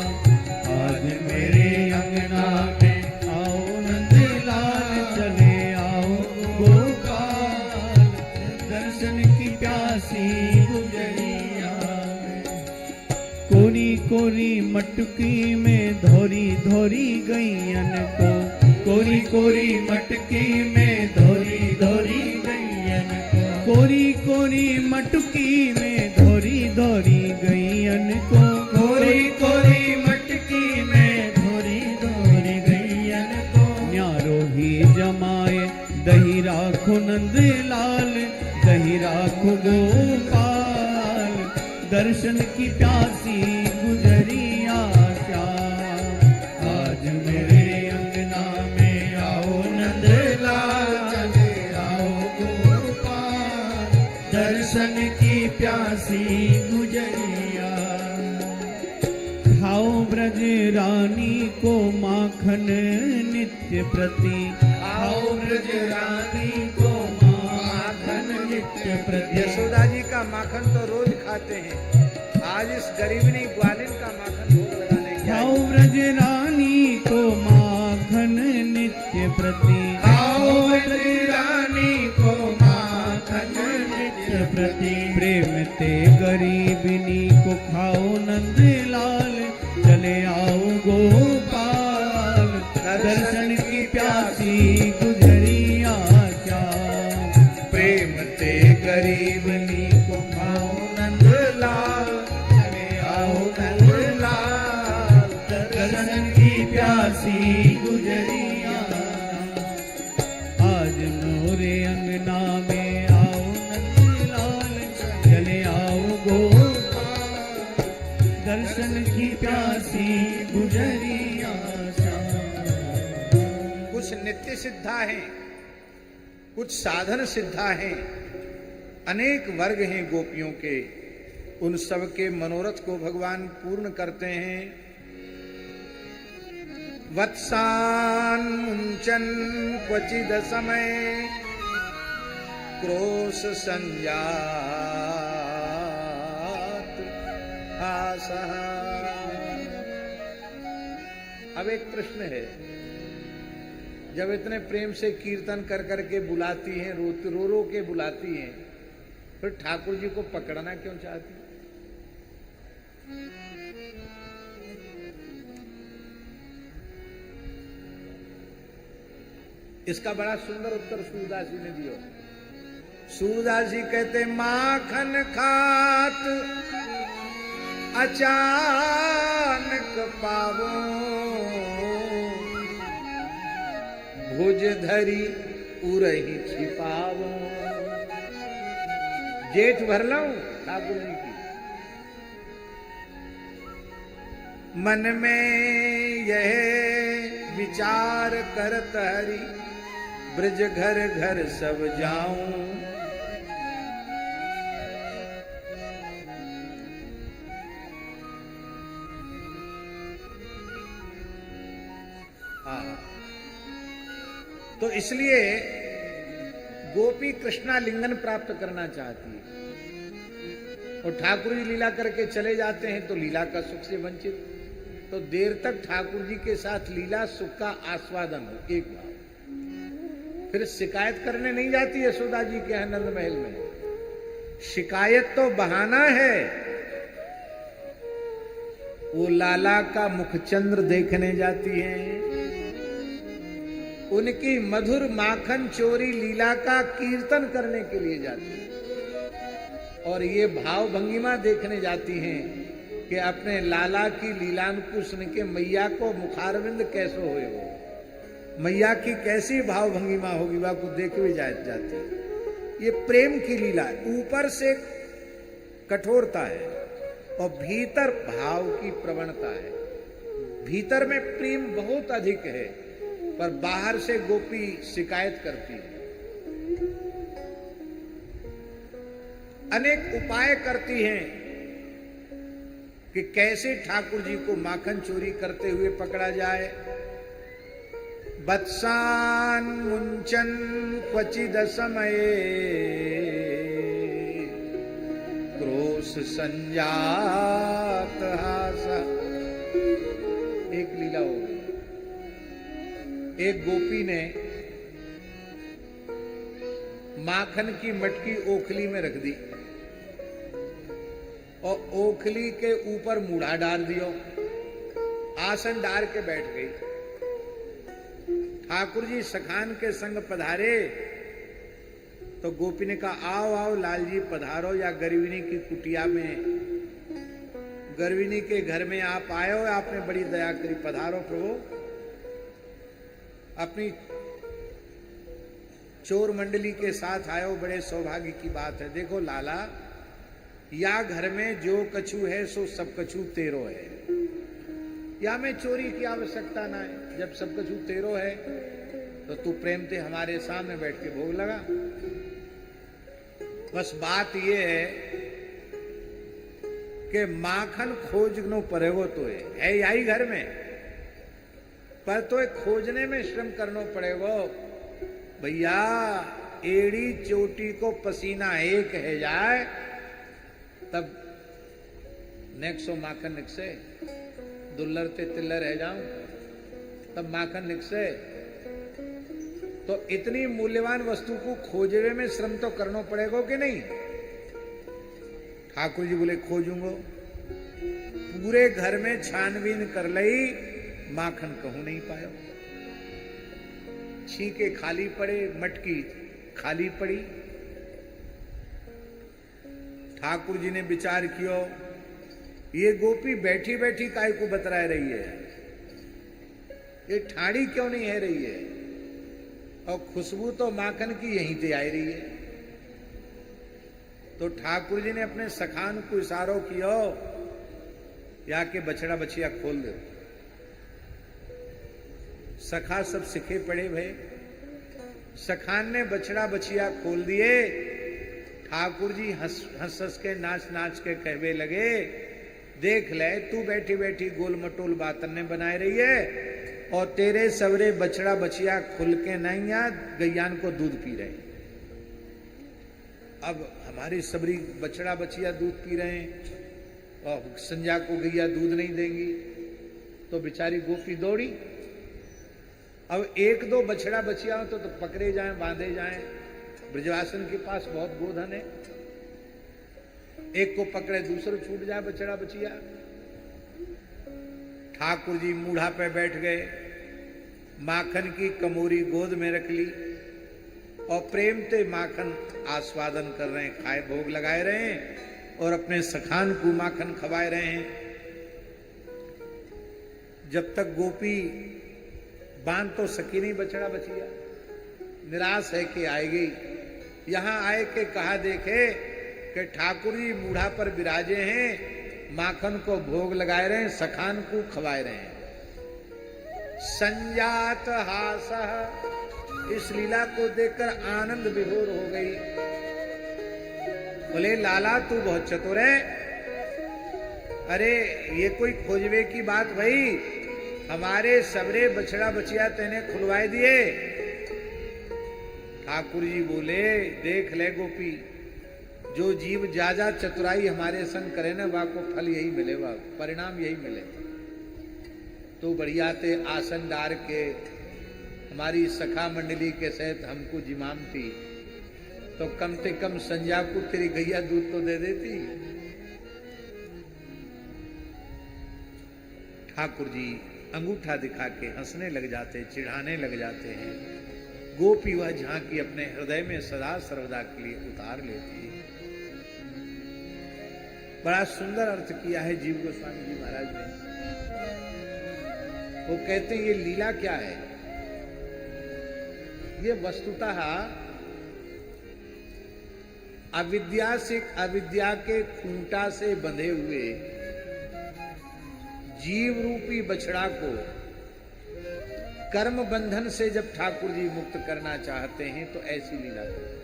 आज मेरे अंगना में आओ नंदलाल, चले आओ गोपाल, दर्शन की प्यासी गुजरिया। कोरी कोरी मटकी में धोरी धोरी गैयन को, कोरी कोरी मटकी में धोरी धोरी गैयन को, कोरी कोरी मटकी में धोरी धोरी गैयन को, कोरी कोरी मटकी में धोरी धोरी गैयन को। न्यारो ही जमाए दही राखो नंदलाल, दही राखो गोपाल, दर्शन की प्यासी गुजरिया श्याम। आज मेरे अंगना में आओ नंदलाल, चले आओ गोपाल, दर्शन की प्यासी गुजरिया। खाओ ब्रज रानी को माखन नित्य प्रति, आओ ब्रज रानी को माखन नित्य प्रति। यशोदा जी का माखन तो रोज खाते हैं, आज इस गरीबनी ग्वालिन का माखन भोग लगाने के आओ ब्रज रानी को माखन नित्य प्रति, आओ ब्रज रानी को माखन नित्य प्रति। प्रेम ते गरीबनी को खाओ नंद लाल, चले आओ गोपाल, दर्शन की प्यासी गुजरिया क्या। प्रेम ते गरीबनी को खाओ नंद लाल, चले आओ नंद लाल, दर्शन की प्यासी गुजरिया। आज मोरे अंगना में आओ नंद लाल, चले आओ गोपाल, दर्शन की प्यासी गुजरिया। कुछ नित्य सिद्धा हैं, कुछ साधन सिद्धा हैं, अनेक वर्ग हैं गोपियों के। उन सब के मनोरथ को भगवान पूर्ण करते हैं। वत्सान मुंचन क्वचिद समय, क्रोश संजात हासः। अब एक प्रश्न है, जब इतने प्रेम से कीर्तन कर करके बुलाती हैं, रो रो के बुलाती हैं, फिर ठाकुर जी को पकड़ना क्यों चाहती? इसका बड़ा सुंदर उत्तर सूरदास जी ने दिया। सूरदास जी कहते, माखन खात अचानक पावो, भुज धरी उरही छिपावो। जेठ भर लाऊं ठाकुर जी की, मन में यह विचार करत हरि, ब्रज घर घर सब जाऊं। तो इसलिए गोपी कृष्णा लिंगन प्राप्त करना चाहती है और ठाकुर जी लीला करके चले जाते हैं तो लीला का सुख से वंचित। तो देर तक ठाकुर जी के साथ लीला सुख का आस्वादन हो, एक बार फिर शिकायत करने नहीं जाती यशोदा जी के आनंद महल में। शिकायत तो बहाना है, वो लाला का मुखचंद्र देखने जाती हैं, उनकी मधुर माखन चोरी लीला का कीर्तन करने के लिए जाती हैं और ये भाव भंगिमा देखने जाती हैं कि अपने लाला की लीलानुकूल सुन के मैया को मुखारविंद कैसे होए हो, मैया की कैसी भाव भंगिमा होगी वह को देख भी जाती है। ये प्रेम की लीला है, ऊपर से कठोरता है और भीतर भाव की प्रवणता है। भीतर में प्रेम बहुत अधिक है पर बाहर से गोपी शिकायत करती है, अनेक उपाय करती हैं कि कैसे ठाकुर जी को माखन चोरी करते हुए पकड़ा जाए। बत्सान मुंचन क्वचिद समये, क्रोश संजात हासा। एक लीला हो गई, एक गोपी ने माखन की मटकी ओखली में रख दी और ओखली के ऊपर मूढ़ा डाल दियो, आसन डाल के बैठ गई। ठाकुर जी सखान के संग पधारे तो गोपी ने कहा, आओ आओ लाल जी पधारो, या गर्विनी की कुटिया में, गर्विनी के घर में आप आए हो, आपने बड़ी दया करी, पधारो प्रभु। अपनी चोर मंडली के साथ आए हो, बड़े सौभाग्य की बात है। देखो लाला, या घर में जो कछु है सो सब कछु तेरो है, या में चोरी की आवश्यकता ना है। जब सब कछु तेरो है तो तू प्रेम से हमारे सामने बैठ के भोग लगा। बस बात ये है कि माखन खोजनो पड़ेगो तो है यही घर में, पर तो खोजने में श्रम करना पड़ेगा भैया। एड़ी चोटी को पसीना एक है जाए तब नेक्सो माखन निकसे, दुल्लरते तिल्लर रह जाऊं तब माखन निकसे। तो इतनी मूल्यवान वस्तु को खोजने में श्रम तो करना पड़ेगा कि नहीं। ठाकुर जी बोले खोजूंगो। पूरे घर में छानबीन कर लई, माखन कहूं नहीं पायो। छींके खाली पड़े, मटकी खाली पड़ी। ठाकुर जी ने विचार कियो, ये गोपी बैठी बैठी काय को बतरा रही है, ये ठाड़ी क्यों नहीं है रही है, और खुशबू तो माखन की यहीं से आ रही है। तो ठाकुर जी ने अपने सखान को इशारों किया, या के बछड़ा बछिया खोल दो। सखा सब सिखे पड़े भय। सखान ने बछड़ा बछिया खोल दिए। ठाकुर जी हंस हंस के नाच नाच के कहवे लगे, देख ले तू बैठी बैठी गोल मटोल बातन ने बनाए रही है, और तेरे सवरे बछड़ा बछिया खुल के नहीं आ गैयान को दूध पी रहे। अब हमारी सबरी बछड़ा बछिया दूध पी रहे हैं और संध्या को गैया दूध नहीं देंगी, तो बेचारी गोपी दौड़ी। अब एक दो बछड़ा बछिया हो तो पकड़े जाएं, बांधे जाएं। ब्रजवासन के पास बहुत गोधन है, एक को पकड़े दूसरे छूट जाए बछड़ा बछिया। ठाकुर जी मूढ़ा पे बैठ गए, माखन की कमोरी गोद में रख ली और प्रेम से माखन आस्वादन कर रहे हैं, खाए भोग लगाए रहे हैं और अपने सखान को माखन खवाए रहे हैं। जब तक गोपी बांध तो सकी नहीं बछड़ा बछिया, निराश है कि आएगी। यहां आए के कहा देखे कि ठाकुर जी मूढ़ा पर विराजे हैं, माखन को भोग लगाए रहे हैं, सखान को खवाए रहे हैं। संजात हास, इस लीला को देखकर आनंद विभोर हो गई। बोले लाला तू बहुत चतुर है, अरे ये कोई खोजवे की बात भाई, हमारे सबरे बछड़ा बछिया तेने खुलवाए दिए। ठाकुर जी बोले देख ले गोपी, जो जीव ज्यादा चतुराई हमारे संग करे ना, वा को फल यही मिले, वा परिणाम यही मिले। तो बढ़िया ते आसन डार के हमारी सखा मंडली के सहित हमको जिमाम थी, तो कम से कम संध्या को तेरी गैया दूध तो दे देती। ठाकुर जी अंगूठा दिखा के हंसने लग जाते, चिढ़ाने लग जाते हैं। गोपी वह झांकी अपने हृदय में सदा सर्वदा के लिए उतार लेती है। बड़ा सुंदर अर्थ किया है जीव गोस्वामी जी महाराज ने। वो कहते हैं ये लीला क्या है, ये वस्तुतः अविद्या से, अविद्या के खूंटा से बंधे हुए जीव रूपी बछड़ा को कर्म बंधन से जब ठाकुर जी मुक्त करना चाहते हैं तो ऐसी लीला करते।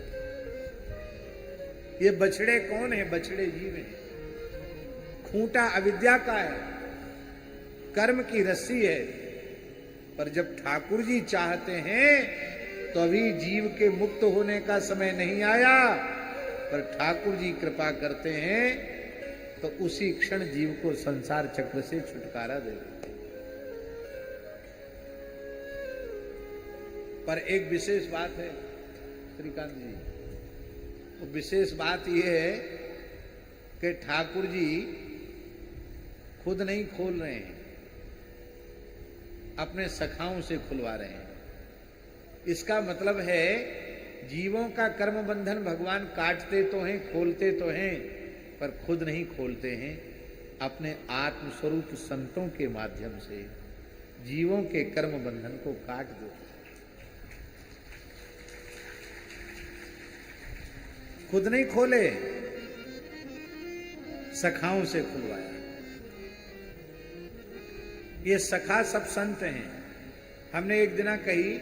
ये बछड़े कौन है? बछड़े जीव हैं। खूंटा अविद्या का है, कर्म की रस्सी है, पर जब ठाकुर जी चाहते हैं तो अभी जीव के मुक्त होने का समय नहीं आया, पर ठाकुर जी कृपा करते हैं तो उसी क्षण जीव को संसार चक्र से छुटकारा दे देते। पर एक विशेष बात है श्रीकांत जी, तो विशेष बात यह है कि ठाकुर जी खुद नहीं खोल रहे हैं, अपने सखाओं से खुलवा रहे हैं। इसका मतलब है जीवों का कर्म बंधन भगवान काटते तो हैं, खोलते तो हैं, पर खुद नहीं खोलते हैं। अपने आत्मस्वरूप संतों के माध्यम से जीवों के कर्म बंधन को काट देते। खुद नहीं खोले, सखाओं से खुलवाया। ये सखा सब संत हैं। हमने एक दिना कही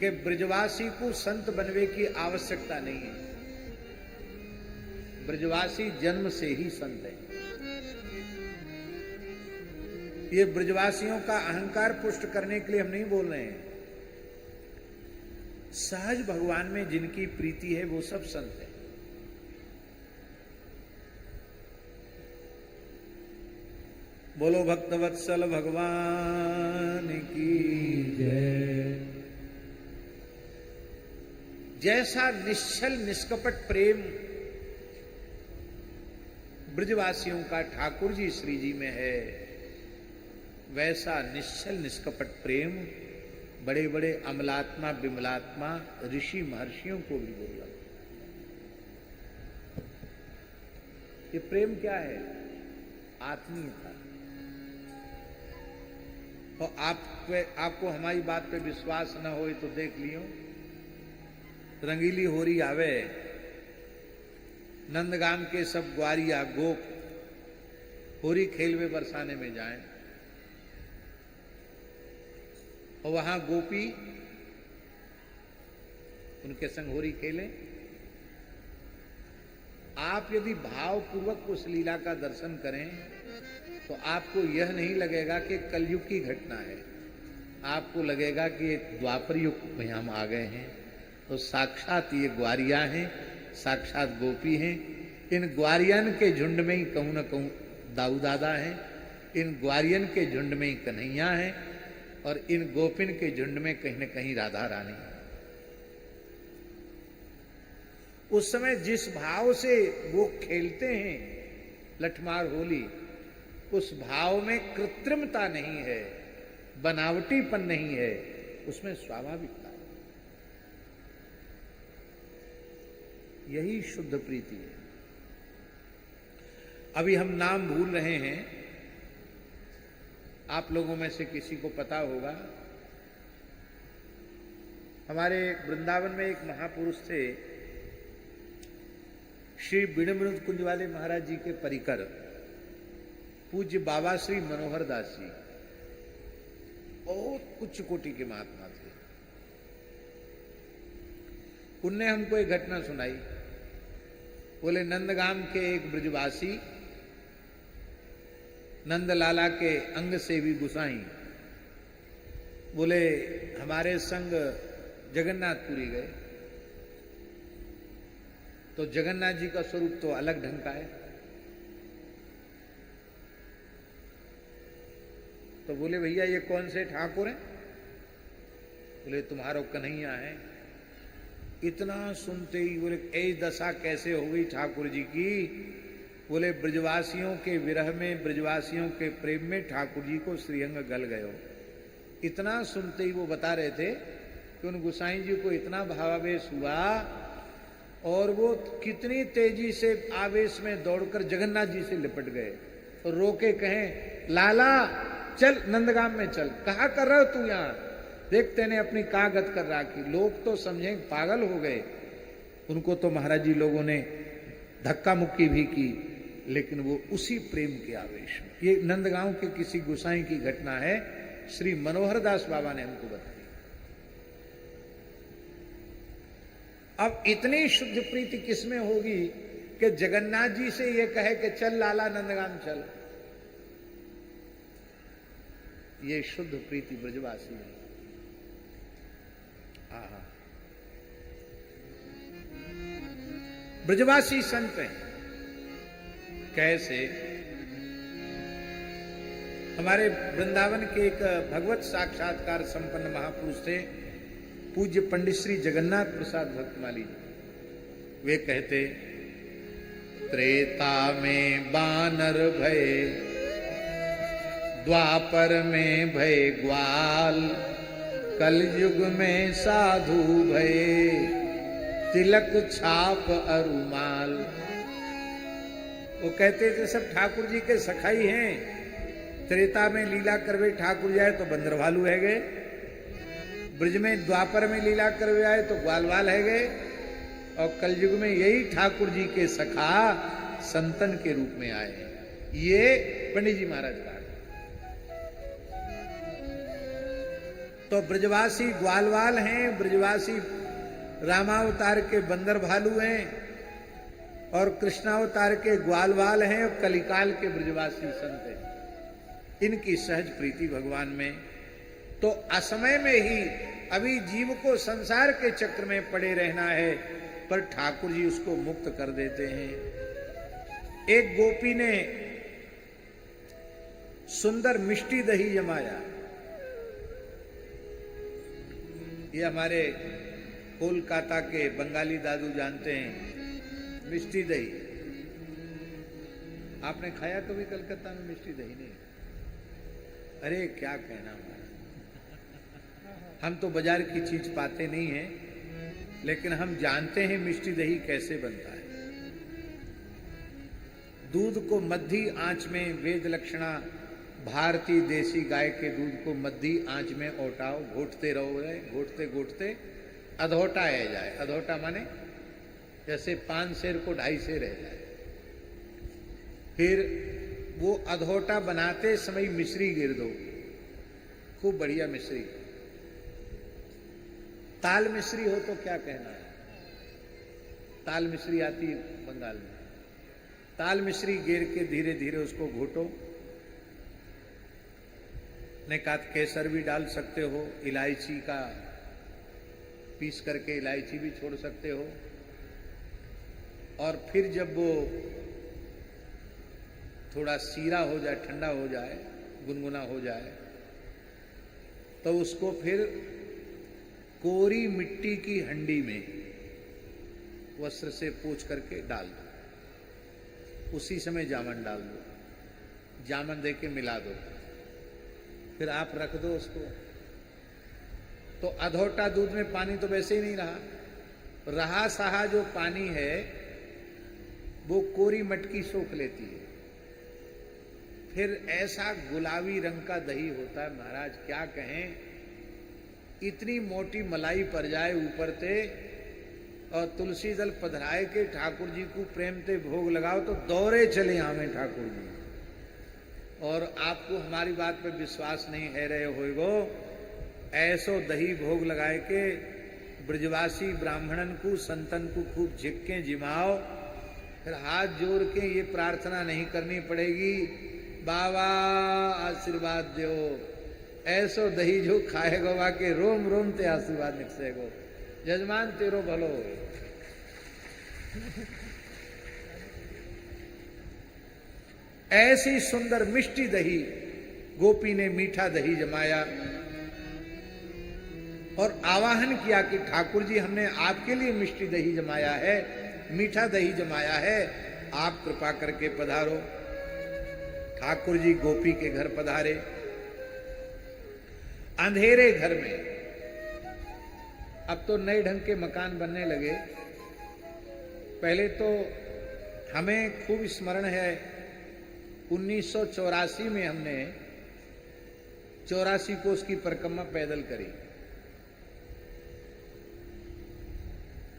कि ब्रजवासी को संत बनने की आवश्यकता नहीं है, ब्रजवासी जन्म से ही संत है। ये ब्रजवासियों का अहंकार पुष्ट करने के लिए हम नहीं बोल रहे हैं। सहज भगवान में जिनकी प्रीति है वो सब संत है। बोलो भक्तवत्सल भगवान की जय। जैसा निश्चल निष्कपट प्रेम ब्रजवासियों का ठाकुर जी श्री जी में है, वैसा निश्चल निष्कपट प्रेम बड़े बड़े अमलात्मा विमलात्मा ऋषि महर्षियों को भी दुर्लभ। ये प्रेम क्या है? आत्मीयता। और आपको हमारी बात पे विश्वास न हो तो देख लियो, रंगीली होरी आवे, नंदगाम के सब ग्वारिया गोप होरी खेल में बरसाने में जाएं, और वहां गोपी उनके संग होरी खेलें। आप यदि भावपूर्वक उस लीला का दर्शन करें तो आपको यह नहीं लगेगा कि कलयुग की घटना है, आपको लगेगा कि एक द्वापर युग में हम आ गए हैं। तो साक्षात ये ग्वारिया हैं, साक्षात गोपी हैं। इन ग्वारियन के झुंड में ही कहूं न कहूं दाऊ दादा हैं, इन ग्वारियन के झुंड में ही कन्हैया हैं, और इन गोपिन के झुंड में कहीं न कहीं राधा रानी। उस समय जिस भाव से वो खेलते हैं लठमार होली, उस भाव में कृत्रिमता नहीं है, बनावटीपन नहीं है, उसमें स्वाभाविकता है। यही शुद्ध प्रीति है। अभी हम नाम भूल रहे हैं, आप लोगों में से किसी को पता होगा, हमारे वृंदावन में एक महापुरुष थे, श्री बीणमृत कुंज वाले महाराज जी के परिकर पूज्य बाबा श्री मनोहर दास जी, बहुत उच्च कोटि के महात्मा थे। उनने हमको एक घटना सुनाई। बोले नंदगाम के एक ब्रजवासी नंदलाला के अंग सेवी गुसाई बोले हमारे संग जगन्नाथपुरी गए, तो जगन्नाथ जी का स्वरूप तो अलग ढंग का है। तो बोले भैया ये कौन से ठाकुर हैं? बोले तुम्हारो कन्हैया है। इतना सुनते ही बोले ऐ दशा कैसे हो गई ठाकुर जी की? बोले ब्रजवासियों के विरह में, ब्रजवासियों के प्रेम में ठाकुर जी को श्रीअंग गल गयो। इतना सुनते ही वो बता रहे थे कि उन गुसाई जी को इतना भावावेश हुआ और वो कितनी तेजी से आवेश में दौड़कर जगन्नाथ जी से लिपट गए और रोके कहें लाला चल नंदगाम में चल। कहा कर रहे हो तू यहां? देखते ने अपनी कागत कर रखी। लोग तो समझे पागल हो गए। उनको तो महाराज जी लोगों ने धक्का मुक्की भी की, लेकिन वो उसी प्रेम के आवेश में। ये नंदगांव के किसी गुसाई की घटना है, श्री मनोहर दास बाबा ने हमको बताई। अब इतनी शुद्ध प्रीति किसमें होगी कि जगन्नाथ जी से ये कहे कि चल लाला नंदगाम चल। ये शुद्ध प्रीति ब्रजवासी है। आहा, ब्रजवासी संत हैं। कैसे? हमारे वृंदावन के एक भगवत साक्षात्कार संपन्न महापुरुष थे, पूज्य पंडित श्री जगन्नाथ प्रसाद भक्तमाली जी। वे कहते त्रेता में बानर भय, द्वापर में भय ग्वाल, कलयुग में साधु भय, तिलक छाप अरुमाल। वो कहते थे सब ठाकुर जी के सखाई हैं। त्रेता में लीला करवे ठाकुर जाए तो बंदर भालू है गए, ब्रज में द्वापर में लीला करवे आए तो ग्वालवाल है गए, और कलयुग में यही ठाकुर जी के सखा संतन के रूप में आए। ये पंडित जी महाराज का। तो ब्रजवासी ग्वालवाल हैं, ब्रजवासी रामावतार के बंदर भालू हैं, और कृष्णावतार के ग्वालवाल हैं, और कलिकाल के ब्रजवासी संत हैं। इनकी सहज प्रीति भगवान में। तो असमय में ही अभी जीव को संसार के चक्र में पड़े रहना है, पर ठाकुर जी उसको मुक्त कर देते हैं। एक गोपी ने सुंदर मिष्टी दही जमाया। ये हमारे कोलकाता के बंगाली दादू जानते हैं मिष्टी दही। आपने खाया कभी कलकत्ता में मिष्टी दही? नहीं। अरे क्या कहना हमारा, हम तो बाजार की चीज पाते नहीं हैं, लेकिन हम जानते हैं मिष्टी दही कैसे बनता है। दूध को मध्य आंच में, वेद लक्षणा भारतीय देसी गाय के दूध को मध्य आंच में औटाओ, घोटते रहो, घोटते घोटते अधोटा आ जाए। अधोटा माने जैसे 5 सेर को 2.5 सेर रह जाए। फिर वो अधोटा बनाते समय मिश्री गिर दो, खूब बढ़िया मिश्री। ताल मिश्री हो तो क्या कहना है, ताल मिश्री आती है बंगाल में। ताल मिश्री गिर के धीरे धीरे उसको घोटो। ने कहा केसर भी डाल सकते हो, इलायची का पीस करके इलायची भी छोड़ सकते हो। और फिर जब वो थोड़ा सीरा हो जाए, ठंडा हो जाए, गुनगुना हो जाए, तो उसको फिर कोरी मिट्टी की हंडी में वस्त्र से पोंछ करके डाल दो। उसी समय जामन डाल दो, जामन देके मिला दो, फिर आप रख दो उसको। तो अधोटा दूध में पानी तो वैसे ही नहीं रहा, रहा सहा जो पानी है वो कोरी मटकी सोख लेती है। फिर ऐसा गुलाबी रंग का दही होता है महाराज, क्या कहें। इतनी मोटी मलाई पर जाए ऊपर ते, और तुलसी दल पधराए के ठाकुर जी को प्रेम ते भोग लगाओ तो दौड़े चले आवे ठाकुर जी। और आपको हमारी बात पे विश्वास नहीं है रहे होएगो, ऐसो दही भोग लगाए के ब्रजवासी ब्राह्मणन को, संतन को खूब झिक्के जिमाओ। फिर हाथ जोड़ के ये प्रार्थना नहीं करनी पड़ेगी, बाबा आशीर्वाद दो, ऐसो दही जो खाएगो वाके रोम रोम ते आशीर्वाद निकसेगो, जजमान तेरो भलो। ऐसी सुंदर मिष्टी दही गोपी ने मीठा दही जमाया और आवाहन किया कि ठाकुर जी हमने आपके लिए मिष्टी दही जमाया है, मीठा दही जमाया है, आप कृपा करके पधारो। ठाकुर जी गोपी के घर पधारे। अंधेरे घर में, अब तो नए ढंग के मकान बनने लगे। पहले तो हमें खूब स्मरण है 1984 में हमने 84 कोस की परिक्रमा पैदल करी।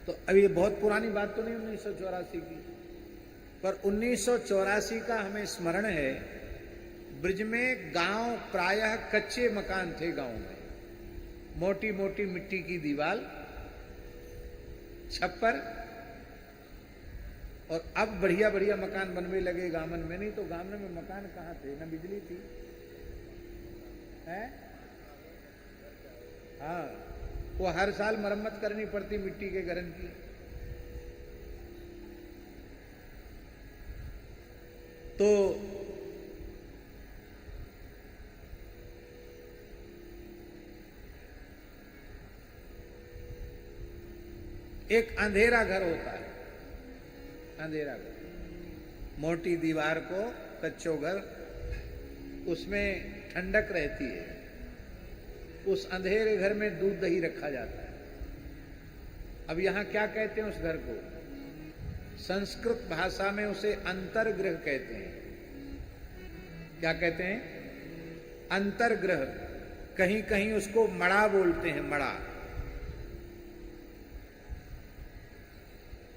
तो अब ये बहुत पुरानी बात तो नहीं 1984 की, पर 1984 का हमें स्मरण है। ब्रिज में गांव प्रायः कच्चे मकान थे, गांव में मोटी मोटी मिट्टी की दीवार, छप्पर, और अब बढ़िया बढ़िया मकान बनने लगे गामन में। नहीं तो गामन में मकान कहाँ थे, ना बिजली थी है। हाँ, वो हर साल मरम्मत करनी पड़ती मिट्टी के घरन की। तो एक अंधेरा घर होता है, अंधेरा घर, मोटी दीवार को कच्चो घर, उसमें ठंडक रहती है। उस अंधेरे घर में दूध दही रखा जाता है। अब यहां क्या कहते हैं उस घर को, संस्कृत भाषा में उसे अंतर्गृह कहते हैं। क्या कहते हैं, अंतर्गृह। कहीं कहीं उसको मड़ा बोलते हैं, मड़ा।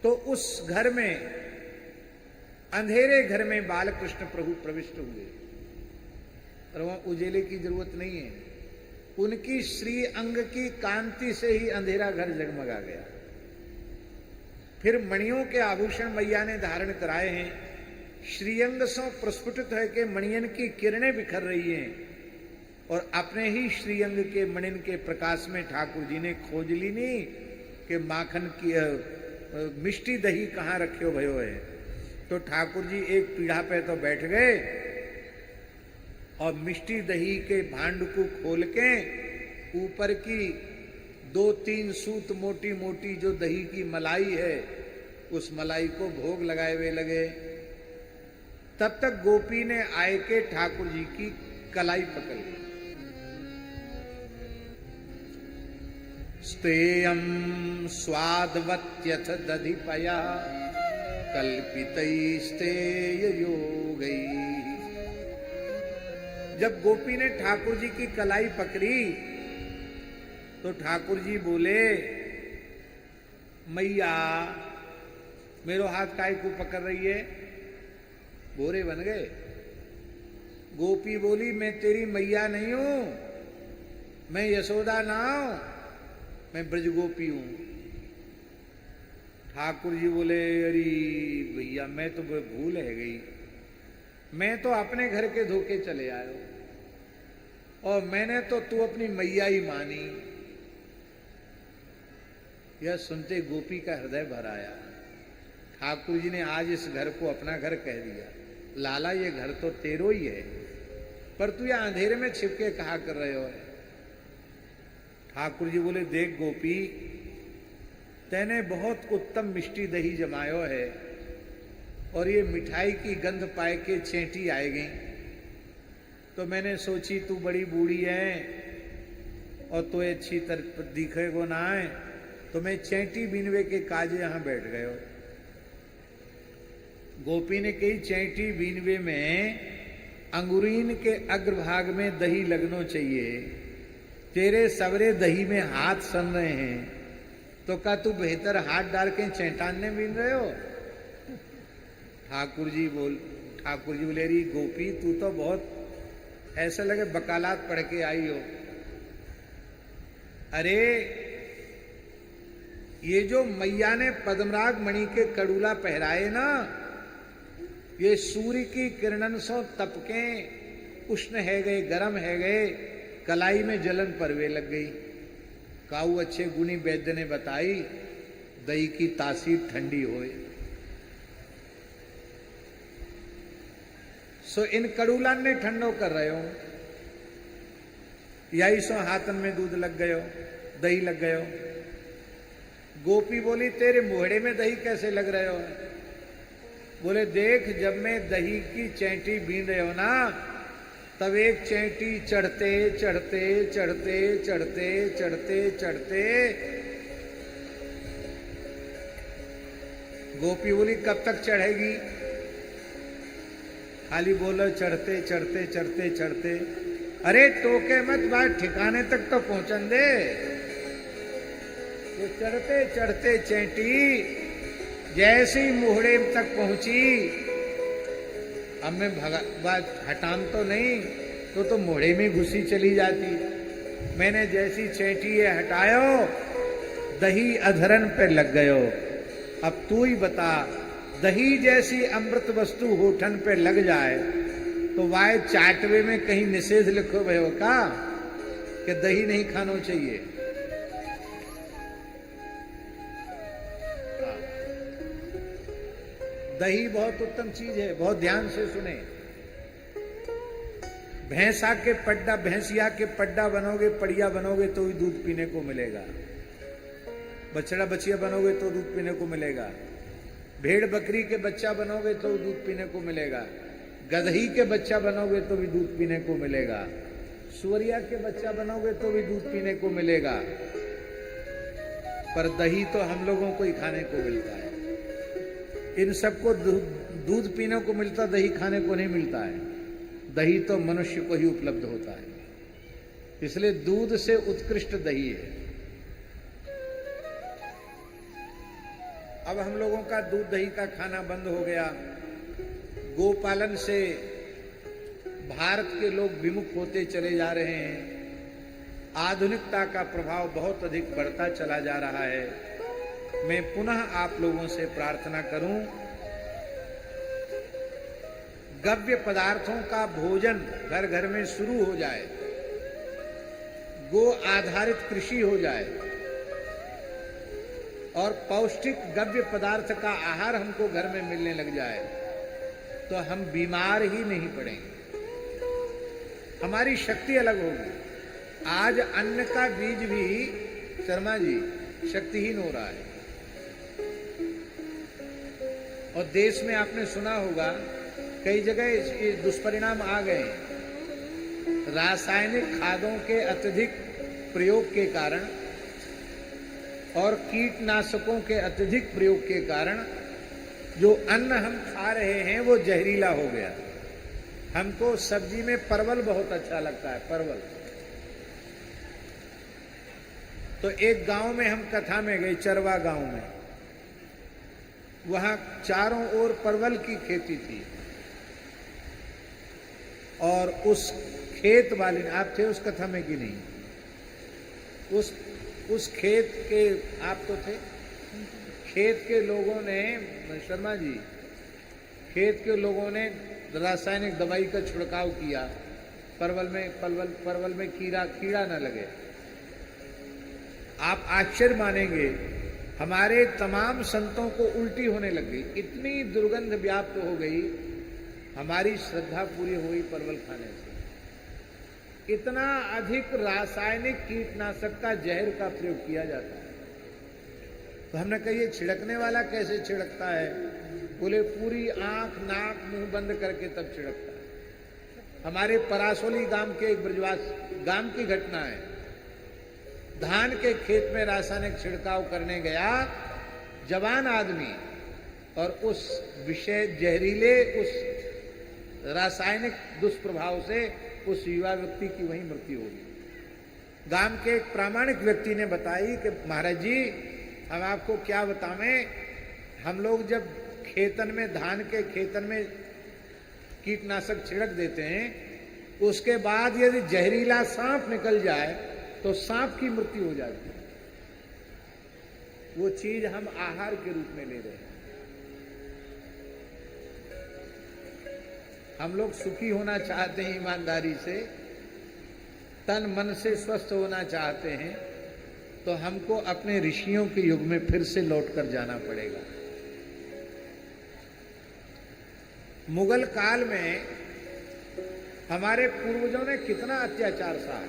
तो उस घर में, अंधेरे घर में बालकृष्ण प्रभु प्रविष्ट हुए, और वहां उजेले की जरूरत नहीं है। उनकी श्री अंग की कांति से ही अंधेरा घर जगमगा गया। फिर मणियों के आभूषण मैया ने धारण कराए हैं। श्रीअंग से प्रस्फुटित है कि मणियन की किरणें बिखर रही हैं, और अपने ही श्रीअंग के मणिन के प्रकाश में ठाकुर जी ने खोज ली नहीं कि माखन की मिष्टी दही कहाँ रखे हो भयो है। तो ठाकुर जी एक पीढ़ा पे तो बैठ गए, और मिष्टी दही के भांड को खोल के ऊपर की 2-3 सूत मोटी मोटी जो दही की मलाई है, उस मलाई को भोग लगाए हुए लगे। तब तक गोपी ने आए के ठाकुर जी की कलाई पकड़ ली। स्तेयम स्वादवत्यथ दधिपया कल्पितैस्तेय योगैः। जब गोपी ने ठाकुर जी की कलाई पकड़ी तो ठाकुर जी बोले, मैया मेरो हाथ काहे को पकड़ रही है? बोरे बन गए। गोपी बोली, मैं तेरी मैया नहीं हूं, मैं यशोदा ना हूं, मैं ब्रज गोपी हूं। ठाकुर जी बोले, अरे भैया मैं तो भूल है गई, मैं तो अपने घर के धोखे चले आयो और मैंने तो तू अपनी मैया ही मानी। यह सुनते गोपी का हृदय भर आया। ठाकुर जी ने आज इस घर को अपना घर कह दिया। लाला ये घर तो तेरो ही है, पर तू यह अंधेरे में छिपके कहा कर रहे हो? ठाकुर जी बोले, देख गोपी, तैने बहुत उत्तम मिष्टी दही जमायो है और ये मिठाई की गंध पाए के चेंटी आए गई, तो मैंने सोची तू बड़ी बूढ़ी है और तो अच्छी तरह दिखे को ना है, तो मैं चेंटी बीनवे के काजे यहां बैठ गए हो। गोपी ने कही, चेंटी बीनवे में अंगुरीन के अग्रभाग में दही लगनो चाहिए, तेरे सवरे दही में हाथ सन रहे हैं, तो क्या तू बेहतर हाथ डाल के चैंटाने बीन रहे हो? ठाकुर जी बोले, री गोपी तू तो बहुत ऐसा लगे बकालात पढ़ के आई हो। अरे ये जो मैया ने पद्मराग मणि के कड़ूला पहराए ना, ये सूर्य की किरणन सो तपके उष्ण है गए, गर्म है गए, कलाई में जलन परवे लग गई। काऊ अच्छे गुणी वैद्य ने बताई, दही की तासीर ठंडी होए। सो इन कड़ूलान ने ठंडो कर रहे हो, यही सो हाथन में दूध लग गयो, दही लग गयो। गोपी बोली, तेरे मोहड़े में दही कैसे लग रहे हो? बोले, देख जब मैं दही की चैंटी बीन रहे हो ना, तब एक चैंटी चढ़ते चढ़ते चढ़ते चढ़ते चढ़ते चढ़ते। गोपी बोली, कब तक चढ़ेगी? खाली बोलो चढ़ते चढ़ते चढ़ते चढ़ते। अरे टोके मत, बात ठिकाने तक तो पहुंचन दे। तो चढ़ते चढ़ते चैंटी जैसे ही मुहड़े तक पहुंची, अब मैं बात हटाम तो नहीं, तो मोहड़े में घुसी चली जाती। मैंने जैसी चैंटी ये हटायो, दही अधरन पे लग गयो। अब तू ही बता, दही जैसी अमृत वस्तु होठन पे लग जाए तो वाय चाटवे में कहीं निषेध लिखो भयो का कि दही नहीं खाना चाहिए? दही बहुत उत्तम चीज है, बहुत ध्यान से सुने। भैंसा के पड्डा, भैंसिया के पड्डा बनोगे, पड़िया बनोगे तो ही दूध पीने को मिलेगा। बछड़ा बछिया बनोगे तो दूध पीने को मिलेगा। भेड़ बकरी के बच्चा बनोगे तो दूध पीने को मिलेगा। गदही के बच्चा बनोगे तो भी दूध पीने को मिलेगा। सुअरिया के बच्चा बनोगे तो भी दूध पीने को मिलेगा। पर दही तो हम लोगों को ही खाने को मिलता है। इन सबको दूध पीने को मिलता, दही खाने को नहीं मिलता है। दही तो मनुष्य को ही उपलब्ध होता है, इसलिए दूध से उत्कृष्ट दही है। अब हम लोगों का दूध दही का खाना बंद हो गया। गोपालन से भारत के लोग विमुख होते चले जा रहे हैं। आधुनिकता का प्रभाव बहुत अधिक बढ़ता चला जा रहा है। मैं पुनः आप लोगों से प्रार्थना करूं, गव्य पदार्थों का भोजन घर घर में शुरू हो जाए, गो आधारित कृषि हो जाए और पौष्टिक गव्य पदार्थ का आहार हमको घर में मिलने लग जाए, तो हम बीमार ही नहीं पड़ेंगे। हमारी शक्ति अलग होगी। आज अन्न का बीज भी, शर्मा जी, शक्तिहीन हो रहा है। और देश में आपने सुना होगा कई जगह ये दुष्परिणाम आ गए। रासायनिक खादों के अत्यधिक प्रयोग के कारण और कीटनाशकों के अत्यधिक प्रयोग के कारण जो अन्न हम खा रहे हैं वो जहरीला हो गया। हमको सब्जी में परवल बहुत अच्छा लगता है, परवल। तो एक गांव में हम कथा में गए, चरवा गांव में, वहां चारों ओर परवल की खेती थी और उस खेत वाले, आप थे उस कथा में कि नहीं? उस खेत के, आप तो थे, खेत के लोगों ने, शर्मा जी, खेत के लोगों ने रासायनिक दवाई का छिड़काव किया परवल में कीड़ा न लगे। आप आश्चर्य मानेंगे, हमारे तमाम संतों को उल्टी होने लग गई, इतनी दुर्गंध व्याप्त हो गई। हमारी श्रद्धा पूरी हुई परवल खाने से। इतना अधिक रासायनिक कीटनाशक का, जहर का प्रयोग किया जाता है। तो हमने कहा ये छिड़कने वाला कैसे छिड़कता है? बोले पूरी आंख नाक मुंह बंद करके तब छिड़कता है। हमारे परासोली गांव के एक ब्रजवास गांव की घटना है। धान के खेत में रासायनिक छिड़काव करने गया जवान आदमी और उस विषय जहरीले उस रासायनिक दुष्प्रभाव से उस युवा व्यक्ति की वहीं मृत्यु हो गई। गांव के एक प्रामाणिक व्यक्ति ने बताई कि महाराज जी, हम आपको क्या बतावें, हम लोग जब खेतन में, धान के खेतन में कीटनाशक छिड़क देते हैं, उसके बाद यदि जहरीला सांप निकल जाए तो सांप की मृत्यु हो जाती है। वो चीज हम आहार के रूप में ले रहे हैं। हम लोग सुखी होना चाहते हैं ईमानदारी से, तन मन से स्वस्थ होना चाहते हैं, तो हमको अपने ऋषियों के युग में फिर से लौटकर जाना पड़ेगा। मुगल काल में हमारे पूर्वजों ने कितना अत्याचार सहा,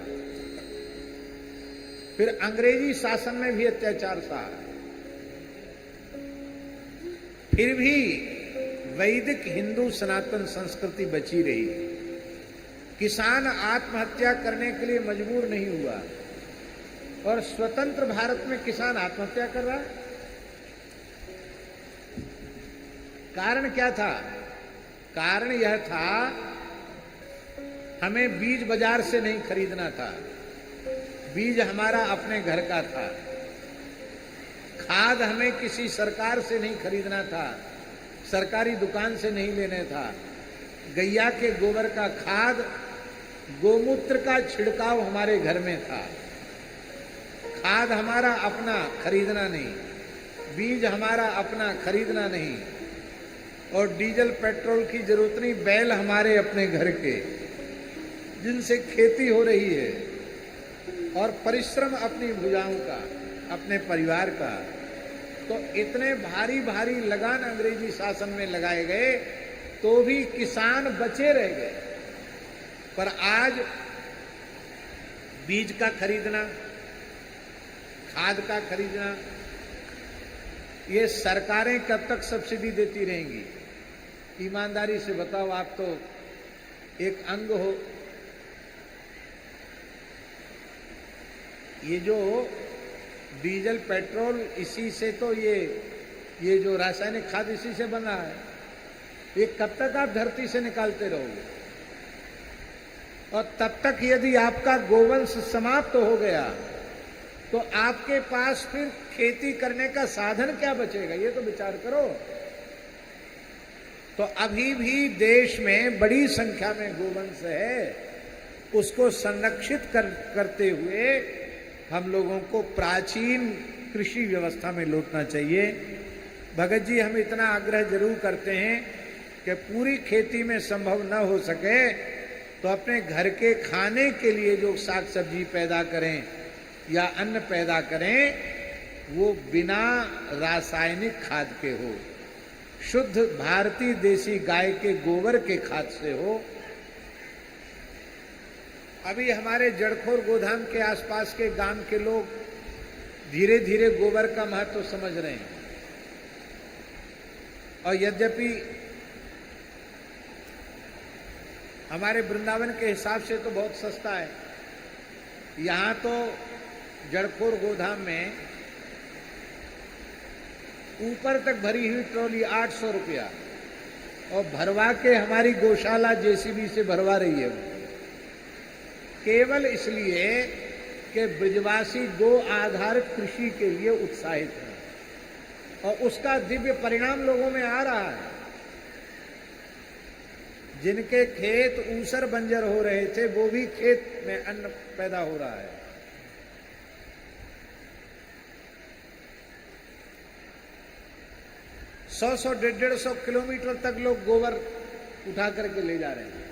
फिर अंग्रेजी शासन में भी अत्याचार सहा, फिर भी वैदिक हिंदू सनातन संस्कृति बची रही। किसान आत्महत्या करने के लिए मजबूर नहीं हुआ और स्वतंत्र भारत में किसान आत्महत्या कर रहा। कारण क्या था? कारण यह था, हमें बीज बाजार से नहीं खरीदना था, बीज हमारा अपने घर का था। खाद हमें किसी सरकार से नहीं खरीदना था, सरकारी दुकान से नहीं लेने था। गैया के गोबर का खाद, गोमूत्र का छिड़काव हमारे घर में था। खाद हमारा अपना, खरीदना नहीं। बीज हमारा अपना, खरीदना नहीं। और डीजल पेट्रोल की जरूरत नहीं, बैल हमारे अपने घर के, जिनसे खेती हो रही है, और परिश्रम अपनी भुजाओं का, अपने परिवार का। तो इतने भारी भारी लगान अंग्रेजी शासन में लगाए गए तो भी किसान बचे रह गए। पर आज बीज का खरीदना, खाद का खरीदना, ये सरकारें कब तक सब्सिडी देती रहेंगी? ईमानदारी से बताओ, आप तो एक अंग हो। ये जो डीजल पेट्रोल, इसी से तो ये जो रासायनिक खाद इसी से बना है। ये कब तक आप धरती से निकालते रहोगे? और तब तक यदि आपका गोवंश समाप्त हो गया तो आपके पास फिर खेती करने का साधन क्या बचेगा? ये तो विचार करो। तो अभी भी देश में बड़ी संख्या में गोवंश है, उसको संरक्षित करते हुए हम लोगों को प्राचीन कृषि व्यवस्था में लौटना चाहिए। भगत जी, हम इतना आग्रह जरूर करते हैं कि पूरी खेती में संभव न हो सके तो अपने घर के खाने के लिए जो साग सब्जी पैदा करें या अन्न पैदा करें, वो बिना रासायनिक खाद के हो, शुद्ध भारतीय देसी गाय के गोबर के खाद से हो। अभी हमारे जड़खोर गोधाम के आसपास के गांव के लोग धीरे धीरे गोबर का महत्व समझ रहे हैं। और यद्यपि हमारे वृंदावन के हिसाब से तो बहुत सस्ता है। यहाँ तो जड़खोर गोधाम में ऊपर तक भरी हुई ट्रॉली 800 रुपया, और भरवा के हमारी गौशाला जेसीबी से भरवा रही है वो, केवल इसलिए कि ब्रजवासी गो आधारित कृषि के लिए उत्साहित है, और उसका दिव्य परिणाम लोगों में आ रहा है। जिनके खेत ऊसर बंजर हो रहे थे, वो भी खेत में अन्न पैदा हो रहा है। सौ 150 किलोमीटर तक लोग गोबर उठा करके ले जा रहे हैं,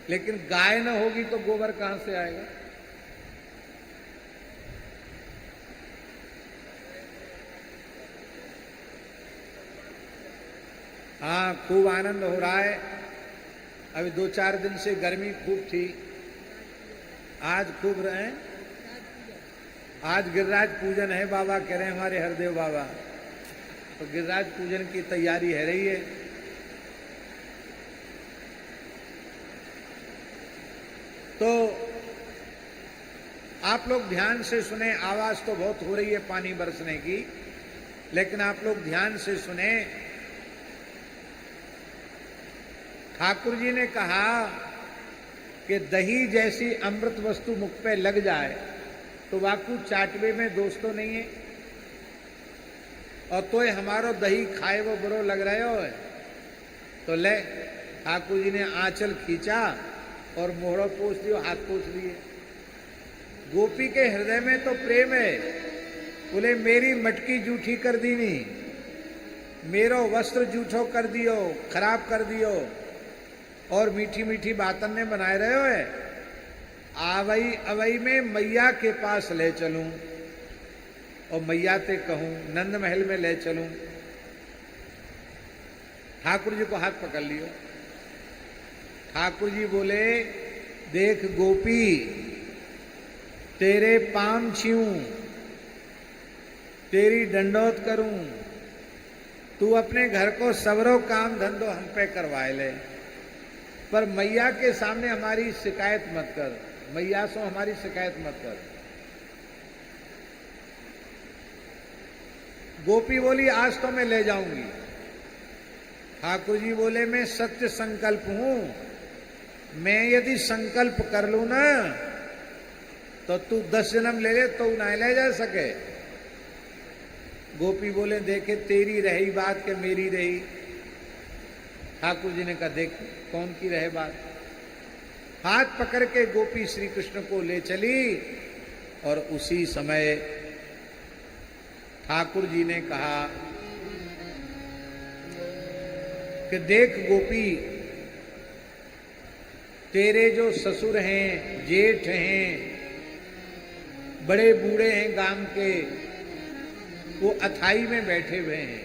लेकिन गाय न होगी तो गोबर कहां से आएगा? हाँ, खूब आनंद हो रहा है। अभी 2-4 दिन से गर्मी खूब थी, आज खूब रहे। आज गिरिराज पूजन है, बाबा कह रहे हैं हमारे हरदेव बाबा, तो गिरिराज पूजन की तैयारी है रही है। तो आप लोग ध्यान से सुने, आवाज तो बहुत हो रही है पानी बरसने की, लेकिन आप लोग ध्यान से सुने। ठाकुर जी ने कहा कि दही जैसी अमृत वस्तु मुख पे लग जाए तो वाकू चाटवे में दोष तो नहीं है, और तो हमारो दही खाए वो बुरो लग रहे हो है। तो ले, ठाकुर जी ने आंचल खींचा और मोहड़ो पोंछ दियो, हाथ पोंछ लिए। गोपी के हृदय में तो प्रेम है, बोले मेरी मटकी जूठी कर दी नहीं, मेरो वस्त्र जूठो कर दियो, खराब कर दियो, और मीठी मीठी बातन ने बनाए रहे हो है। आवई अवई में मैया के पास ले चलूं, और मैया ते कहूं नंद महल में ले चलूं। ठाकुर जी को हाथ पकड़ लियो। ठाकुर जी बोले, देख गोपी, तेरे पाम छीऊं, तेरी दंडोत करूं, तू अपने घर को सबरो काम धंधो हम पे करवाए ले, पर मैया के सामने हमारी शिकायत मत कर, मैया सो हमारी शिकायत मत कर। गोपी बोली, आज तो मैं ले जाऊंगी। ठाकुर जी बोले, मैं सत्य संकल्प हूं, मैं यदि संकल्प कर लूं ना तो तू 10 जन्म ले ले तो ना ले जा सके। गोपी बोले, देखे तेरी रही बात के मेरी रही। ठाकुर जी ने कहा, देख कौन की रहे बात। हाथ पकड़ के गोपी श्री कृष्ण को ले चली, और उसी समय ठाकुर जी ने कहा कि देख गोपी, तेरे जो ससुर हैं, जेठ हैं, बड़े बूढ़े हैं गांव के, वो अथाई में बैठे हुए हैं,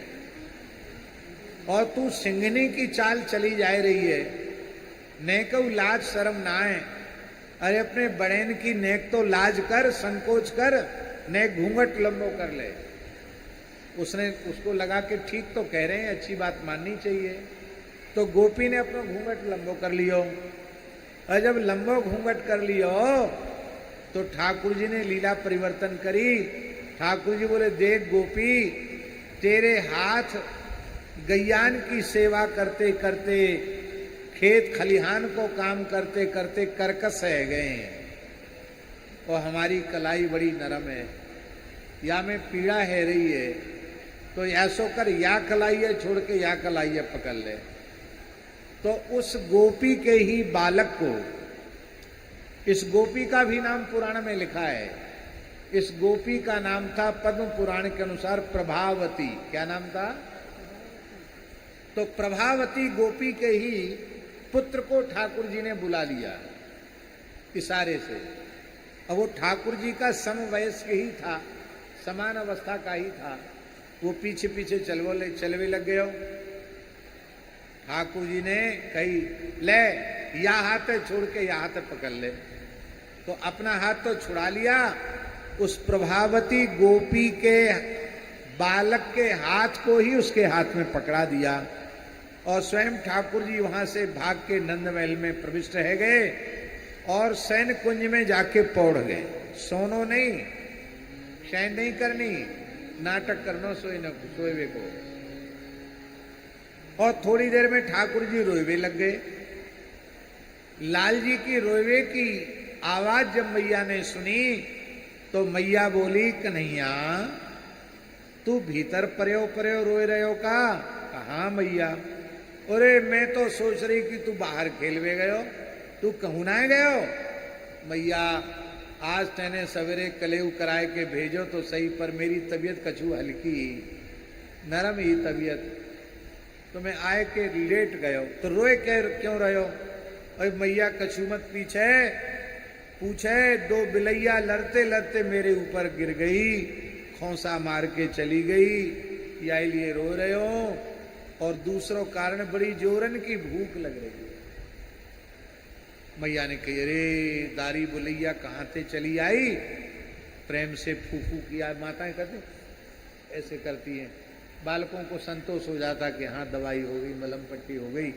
और तू सिंघनी की चाल चली जा रही है। नेक लाज शर्म ना है। अरे अपने बड़ेन की नेक तो लाज कर, संकोच कर, नेक घूंघट लंबो कर ले। उसने उसको लगा कि ठीक तो कह रहे हैं, अच्छी बात माननी चाहिए। तो गोपी ने अपना घूंघट लंबो कर लियो, और जब लंबो घूंघट कर लियो तो ठाकुर जी ने लीला परिवर्तन करी। ठाकुर जी बोले, देख गोपी, तेरे हाथ गैयान की सेवा करते करते, खेत खलिहान को काम करते करते करकस रह गए हैं, और हमारी कलाई बड़ी नरम है, या में पीड़ा है रही है, तो ऐसो कर या कलाइए छोड़ के या कलाइए पकड़ ले। तो उस गोपी के ही बालक को, इस गोपी का भी नाम पुराण में लिखा है, इस गोपी का नाम था पद्म पुराण के अनुसार प्रभावती। क्या नाम था? तो प्रभावती गोपी के ही पुत्र को ठाकुर जी ने बुला लिया इशारे से। अब वो ठाकुर जी का समवयस्क ही था, समान अवस्था का ही था। वो पीछे पीछे चलवे लग गए। ठाकुर जी ने कही, ले या हाथ छोड़ के या हाथ पकड़ ले। तो अपना हाथ तो छुड़ा लिया, उस प्रभावती गोपी के बालक के हाथ को ही उसके हाथ में पकड़ा दिया, और स्वयं ठाकुर जी वहां से भाग के नंद महल में प्रविष्ट रह गए और सैन कुंज में जाके पौड़ गए। सोनो नहीं, शयन नहीं करनी, नाटक करना सोए को। और थोड़ी देर में ठाकुर जी रोएवे लग गए। लाल जी की रोएवे की आवाज जब मैया ने सुनी तो मैया बोली, कन्हैया तू भीतर पर्यो पर्यो रोए रहे हो का? कहा मैया? अरे मैं तो सोच रही कि तू बाहर खेलवे गयो, तू कहूं ना गयो? मैया आज तेने सवेरे कलेऊ कराए के भेजो तो सही, पर मेरी तबीयत कछु हल्की ही, नरम ही तबीयत, तो मैं आए के लेट गयो। तो रोए क्यों रहो? अरे मैया कछु मत पीछे पूछे, दो बिलैया लड़ते लड़ते मेरे ऊपर गिर गई, खोसा मार के चली गई, या लिए रो रहे हो। और दूसरों कारण बड़ी जोरन की भूख लग रही है। मैया ने कही, अरे दारी बुलैया कहाँ से चली आई? प्रेम से फूफू किया, माताएं करती ऐसे करती हैं, बालकों को संतोष हो जाता कि हाँ दवाई हो गई, मलहम पट्टी हो गई।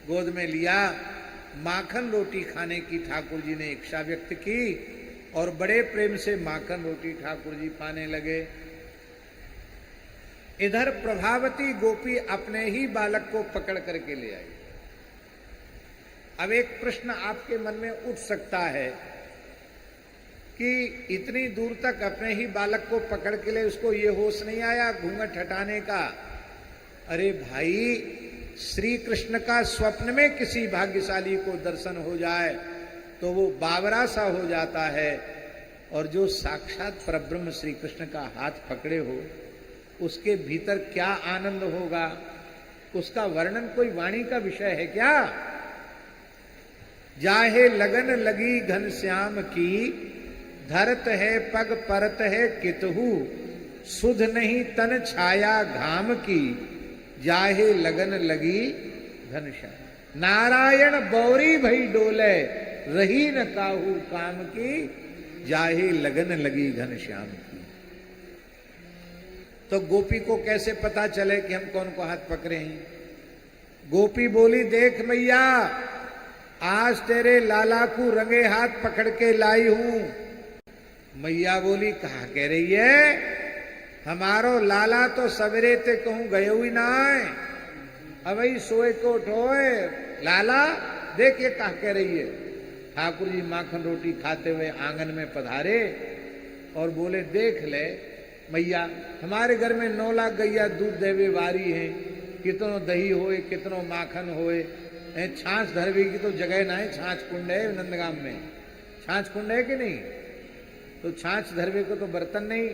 गोद में लिया, माखन रोटी खाने की ठाकुर जी ने इच्छा व्यक्त की और बड़े प्रेम से माखन रोटी ठाकुर जी पाने लगे। इधर प्रभावती गोपी अपने ही बालक को पकड़ करके ले आई। अब एक प्रश्न आपके मन में उठ सकता है कि इतनी दूर तक अपने ही बालक को पकड़ के ले, उसको ये होश नहीं आया घूंघट हटाने का? अरे भाई, श्री कृष्ण का स्वप्न में किसी भाग्यशाली को दर्शन हो जाए तो वो बावरा सा हो जाता है, और जो साक्षात परब्रह्म श्री कृष्ण का हाथ पकड़े हो उसके भीतर क्या आनंद होगा, उसका वर्णन कोई वाणी का विषय है क्या? जाहे लगन लगी घनश्याम की, धरत है पग परत है कितहु, सुध नहीं तन छाया घाम की, जाहे लगन लगी घनश्याम। नारायण बौरी भई डोले, रही न काहू काम की, जाहे लगन लगी घनश्याम की। तो गोपी को कैसे पता चले कि हम कौन को हाथ पकड़े हैं? गोपी बोली, देख मैया, आज तेरे लाला को रंगे हाथ पकड़ के लाई हूं। मैया बोली, कहा कह रही है? हमारो लाला तो सवेरे ते कहूं गयो ही ना है, अब सोए को उठोए। लाला देख ये कहा कह रही है। ठाकुर जी माखन रोटी खाते हुए आंगन में पधारे और बोले, देख ले मैया, हमारे घर में 9 लाख गैया दूध देवे वारी है, कितनो दही होए कितनो माखन होए, छाछ धरवे की तो जगह ना है। छाछ कुंड है नंदगाम में, छाछ कुंड है कि नहीं? तो छाछ धरवे को तो बर्तन नहीं,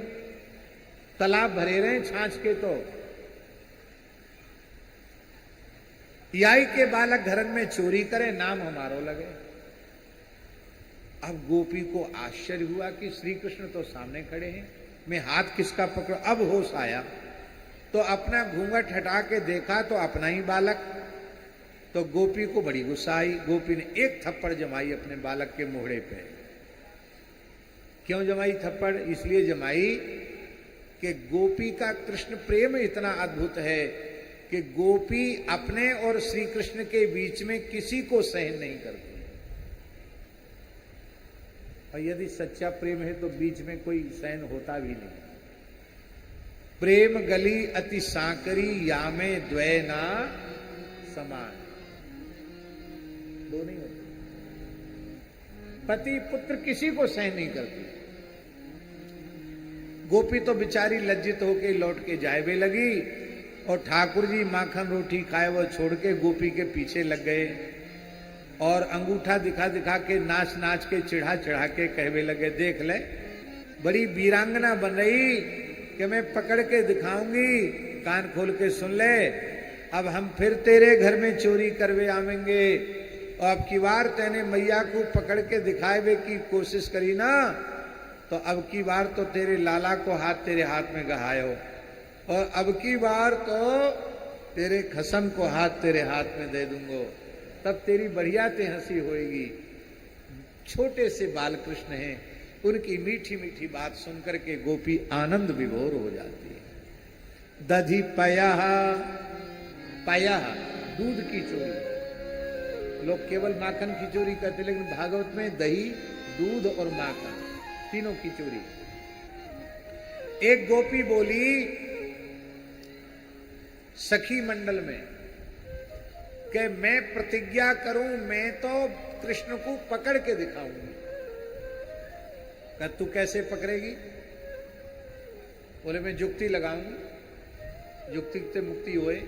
तालाब भरे रहे छाछ के। तो याई के बालक घरन में चोरी करे, नाम हमारो लगे। अब गोपी को आश्चर्य हुआ कि श्री कृष्ण तो सामने खड़े हैं, मैं हाथ किसका पकड़ो? अब होश आया तो अपना घूंघट हटा के देखा तो अपना ही बालक। तो गोपी को बड़ी गुस्सा आई। गोपी ने एक थप्पड़ जमाई अपने बालक के मोहड़े पे। क्यों जमाई थप्पड़? इसलिए जमाई कि गोपी का कृष्ण प्रेम इतना अद्भुत है कि गोपी अपने और श्री कृष्ण के बीच में किसी को सहन नहीं करती। और यदि सच्चा प्रेम है तो बीच में कोई सहन होता भी नहीं। प्रेम गली अति सांकरी, यामे द्वय ना समान, दो नहीं होते। पति पुत्र किसी को सहन नहीं करती। गोपी तो बेचारी लज्जित होके लौट के जायवे लगी और ठाकुर जी माखन रोटी खाए वो छोड़ के गोपी के पीछे लग गए और अंगूठा दिखा दिखा के नाच नाच के चिढ़ा चिढ़ा के कहवे लगे, देख ले बड़ी वीरांगना बन रही कि मैं पकड़ के दिखाऊंगी, कान खोल के सुन ले, अब हम फिर तेरे घर में चोरी करवे आवेंगे। और अब की बार तेने मैया को पकड़ के दिखावे की कोशिश करी ना, तो अब की बार तो तेरे लाला को हाथ तेरे हाथ में गहायो, और अब की बार तो तेरे खसम को हाथ तेरे हाथ में दे दूंगो, तब तेरी बढ़िया ते हंसी होएगी। छोटे से बाल कृष्ण हैं, उनकी मीठी मीठी बात सुनकर के गोपी आनंद विभोर हो जाती है। दधि पया पाया दूध की चोरी। लोग केवल माखन की चोरी करते, लेकिन भागवत में दही, दूध और माखन तीनों की चोरी। एक गोपी बोली सखी मंडल में कि मैं प्रतिज्ञा करूं, मैं तो कृष्ण को पकड़ के दिखाऊंगी। तू कैसे पकड़ेगी? बोले मैं जुक्ति लगाऊंगी, जुक्ति से मुक्ति होए।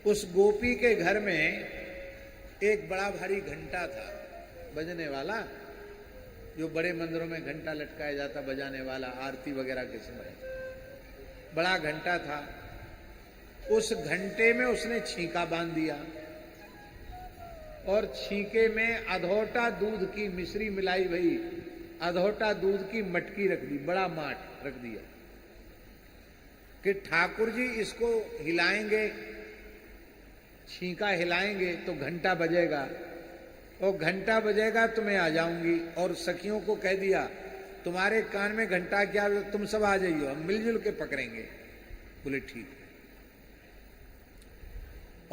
उस गोपी के घर में एक बड़ा भारी घंटा था, बजने वाला, जो बड़े मंदिरों में घंटा लटकाया जाता, बजाने वाला, आरती वगैरह के समय बड़ा घंटा था। उस घंटे में उसने छींका बांध दिया और छींके में अधोटा दूध की मिश्री मिलाई भई, अधोटा दूध की मटकी रख दी, बड़ा माठ रख दिया कि ठाकुर जी इसको हिलाएंगे, छींका हिलाएंगे तो घंटा बजेगा, और घंटा बजेगा तो मैं आ जाऊंगी। और सखियों को कह दिया तुम्हारे कान में घंटा क्या, तुम सब आ जाइयो, हम मिलजुल के पकड़ेंगे। बोले ठीक।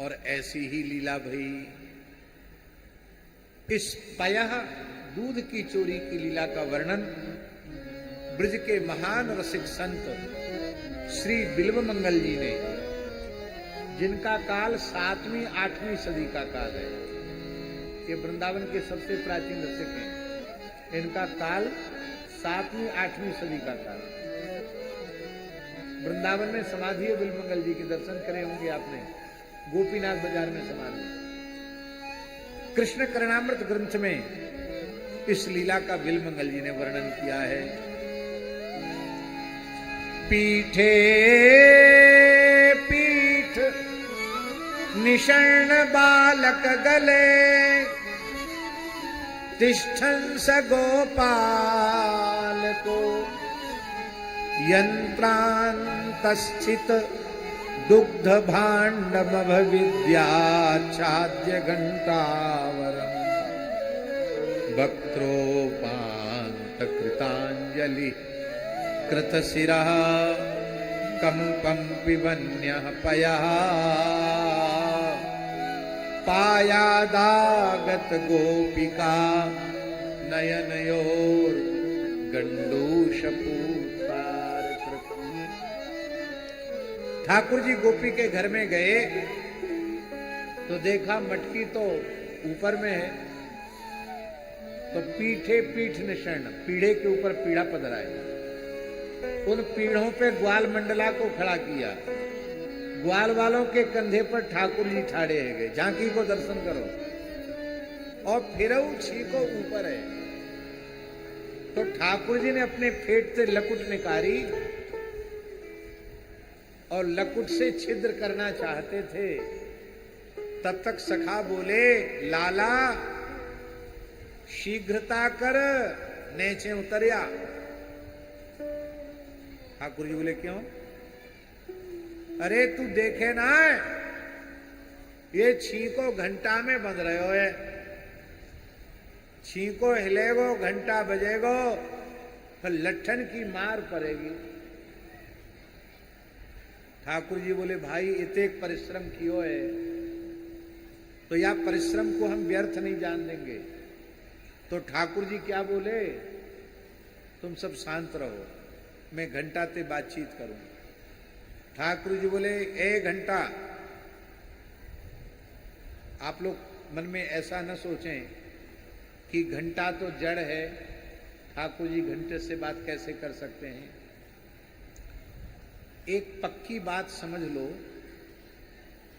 और ऐसी ही लीला भई। इस पयः दूध की चोरी की लीला का वर्णन ब्रज के महान रसिक संत श्री बिल्वमंगल जी ने, जिनका काल 7वीं 8वीं सदी का काल है, ये वृंदावन के सबसे प्राचीन रसिक हैं, इनका काल 7वीं 8वीं सदी का काल। वृंदावन में समाधि है बिल्वमंगल जी के, दर्शन करे होंगे आपने, गोपीनाथ बाजार में समाधि। कृष्ण करणामृत ग्रंथ में इस लीला का बिल्वमंगल जी ने वर्णन किया है। पीठे पीठ निषण्ण बालक गले, तिष्ठन् स गोपाल को, यंत्रान्तस्थित दुग्ध भाण्डमभ विद्याच्छाद्य घंटावरम्, वक्त्रोपान्त कृतांजलि कृतशिरः, कंपं पिबन्यः पयः, पायादागत गोपिका नयनयोर गंडूषपूतार। ठाकुर जी गोपी के घर में गए तो देखा मटकी तो ऊपर में है, तो पीठे पीठ निषण्ण, पीढ़े के ऊपर पीढ़ा पधरा है। उन पीढ़ों पे ग्वाल मंडला को खड़ा किया, ग्वाल वालों के कंधे पर ठाकुर जी ठाड़े है गए, झांकी को दर्शन करो, और फिरऊ छीको ऊपर है। तो ठाकुर जी ने अपने फेट से लकुट निकाली और लकुट से छिद्र करना चाहते थे। तब तक सखा बोले लाला शीघ्रता कर, नेचे उतरिया। ठाकुर जी बोले क्यों? अरे तू देखे ना, ये छींको घंटा में बंध रहे हो, छींको हिलेगो, घंटा बजेगो तो लट्ठन की मार पड़ेगी। ठाकुर जी बोले भाई इतने परिश्रम कियो है तो या परिश्रम को हम व्यर्थ नहीं जान देंगे। तो ठाकुर जी क्या बोले, तुम सब शांत रहो, मैं घंटा से बातचीत करूं। ठाकुर जी बोले एक घंटा, आप लोग मन में ऐसा न सोचें कि घंटा तो जड़ है, ठाकुर जी घंटे से बात कैसे कर सकते हैं। एक पक्की बात समझ लो,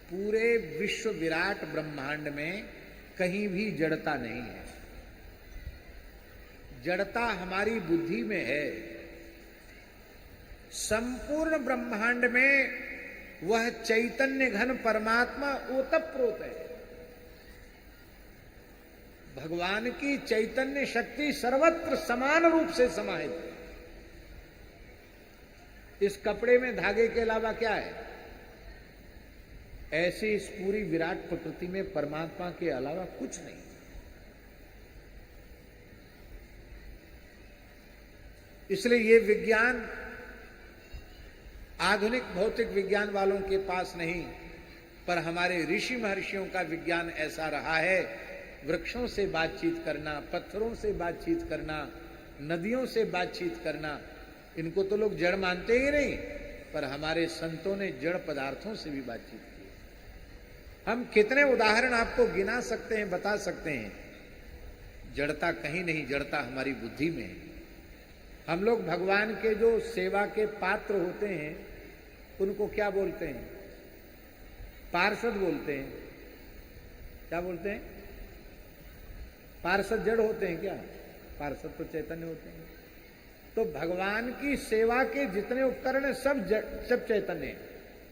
पूरे विश्व विराट ब्रह्मांड में कहीं भी जड़ता नहीं है। जड़ता हमारी बुद्धि में है। संपूर्ण ब्रह्मांड में वह चैतन्य घन परमात्मा ओतप्रोत है। भगवान की चैतन्य शक्ति सर्वत्र समान रूप से समाहित है। इस कपड़े में धागे के अलावा क्या है? ऐसे इस पूरी विराट प्रकृति में परमात्मा के अलावा कुछ नहीं। इसलिए ये विज्ञान आधुनिक भौतिक विज्ञान वालों के पास नहीं, पर हमारे ऋषि महर्षियों का विज्ञान ऐसा रहा है। वृक्षों से बातचीत करना, पत्थरों से बातचीत करना, नदियों से बातचीत करना, इनको तो लोग जड़ मानते ही नहीं, पर हमारे संतों ने जड़ पदार्थों से भी बातचीत की। हम कितने उदाहरण आपको गिना सकते हैं, बता सकते हैं। जड़ता कहीं नहीं, जड़ता हमारी बुद्धि में है। हम लोग भगवान के जो सेवा के पात्र होते हैं उनको क्या बोलते हैं? पार्षद बोलते हैं। क्या बोलते हैं? पार्षद जड़ होते हैं क्या? पार्षद तो चैतन्य होते हैं। तो भगवान की सेवा के जितने उपकरण हैं सब चैतन्य हैं।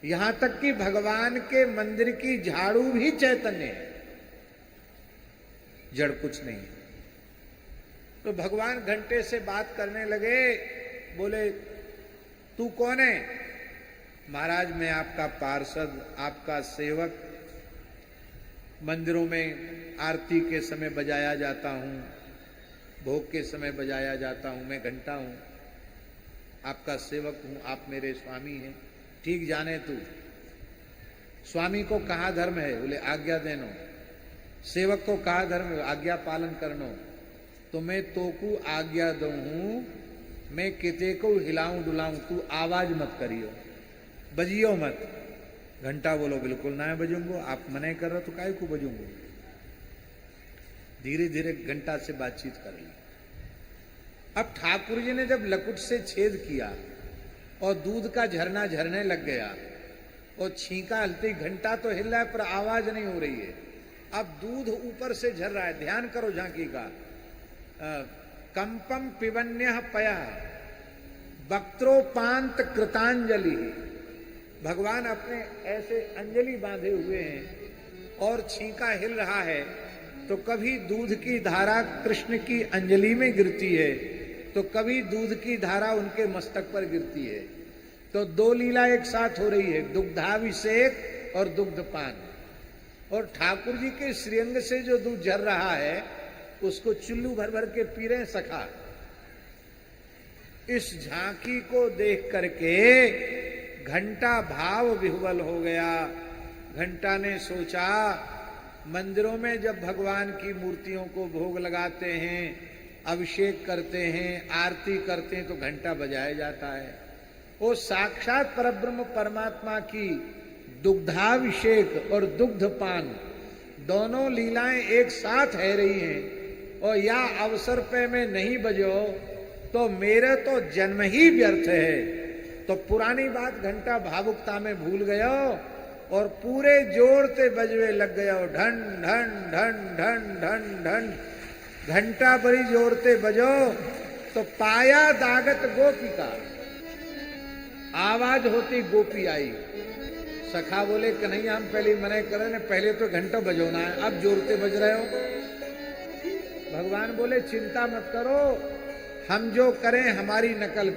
यहां तक कि भगवान के मंदिर की झाड़ू भी चैतन्य है, जड़ कुछ नहीं है। तो भगवान घंटे से बात करने लगे, बोले तू कौन है? महाराज मैं आपका पार्षद, आपका सेवक। मंदिरों में आरती के समय बजाया जाता हूं, भोग के समय बजाया जाता हूं, मैं घंटा हूं, आपका सेवक हूं, आप मेरे स्वामी हैं। ठीक जाने तू। स्वामी को कहा धर्म है? बोले आज्ञा देनो। सेवक को कहा धर्म है? आज्ञा पालन करनो। तो मैं तोकू आज्ञा दू हूं, मैं किते को हिलाऊं डुलाऊं, तू आवाज मत करियो, बजियो मत। घंटा बोलो बिल्कुल ना बजूंगो, आप मने कर रहे हो तो काहे को बजूंगो। धीरे धीरे घंटा से बातचीत कर ली। अब ठाकुर जी ने जब लकुट से छेद किया और दूध का झरना झरने लग गया और छींका हलती, घंटा तो हिल रहा है पर आवाज नहीं हो रही है। अब दूध ऊपर से झर रहा है। ध्यान करो झांकी का। कंपम पिबन्य पया वक्त्रोपांत कृतांजलि। भगवान अपने ऐसे अंजलि बांधे हुए हैं और छींका हिल रहा है, तो कभी दूध की धारा कृष्ण की अंजलि में गिरती है, तो कभी दूध की धारा उनके मस्तक पर गिरती है। तो दो लीला एक साथ हो रही है, दुग्धाभिषेक और दुग्धपान। और ठाकुर जी के श्रीअंग से जो दूध झर रहा है उसको चुल्लू भर भर के पी रहे सखा। इस झांकी को देख करके घंटा भाव विह्वल हो गया। घंटा ने सोचा, मंदिरों में जब भगवान की मूर्तियों को भोग लगाते हैं, अभिषेक करते हैं, आरती करते हैं, तो घंटा बजाया जाता है। वो साक्षात परब्रह्म परमात्मा की दुग्धाभिषेक और दुग्धपान दोनों लीलाएं एक साथ है रही हैं, और या अवसर पे मैं नहीं बजो तो मेरे तो जन्म ही व्यर्थ है। तो पुरानी बात घंटा भावुकता में भूल गयो और पूरे जोर से बजवे लग गयो। ढन ढन ढन ढन ढन ढन। घंटा बड़ी जोर से बजो तो पाया दागत गोपी का, आवाज होती गोपी आई। सखा बोले कन्हैया हम पहले मना करे न, पहले तो घंटा बजोना है, अब जोर से बज रहे हो। भगवान बोले चिंता मत करो, हम जो करें हमारी नकल करें।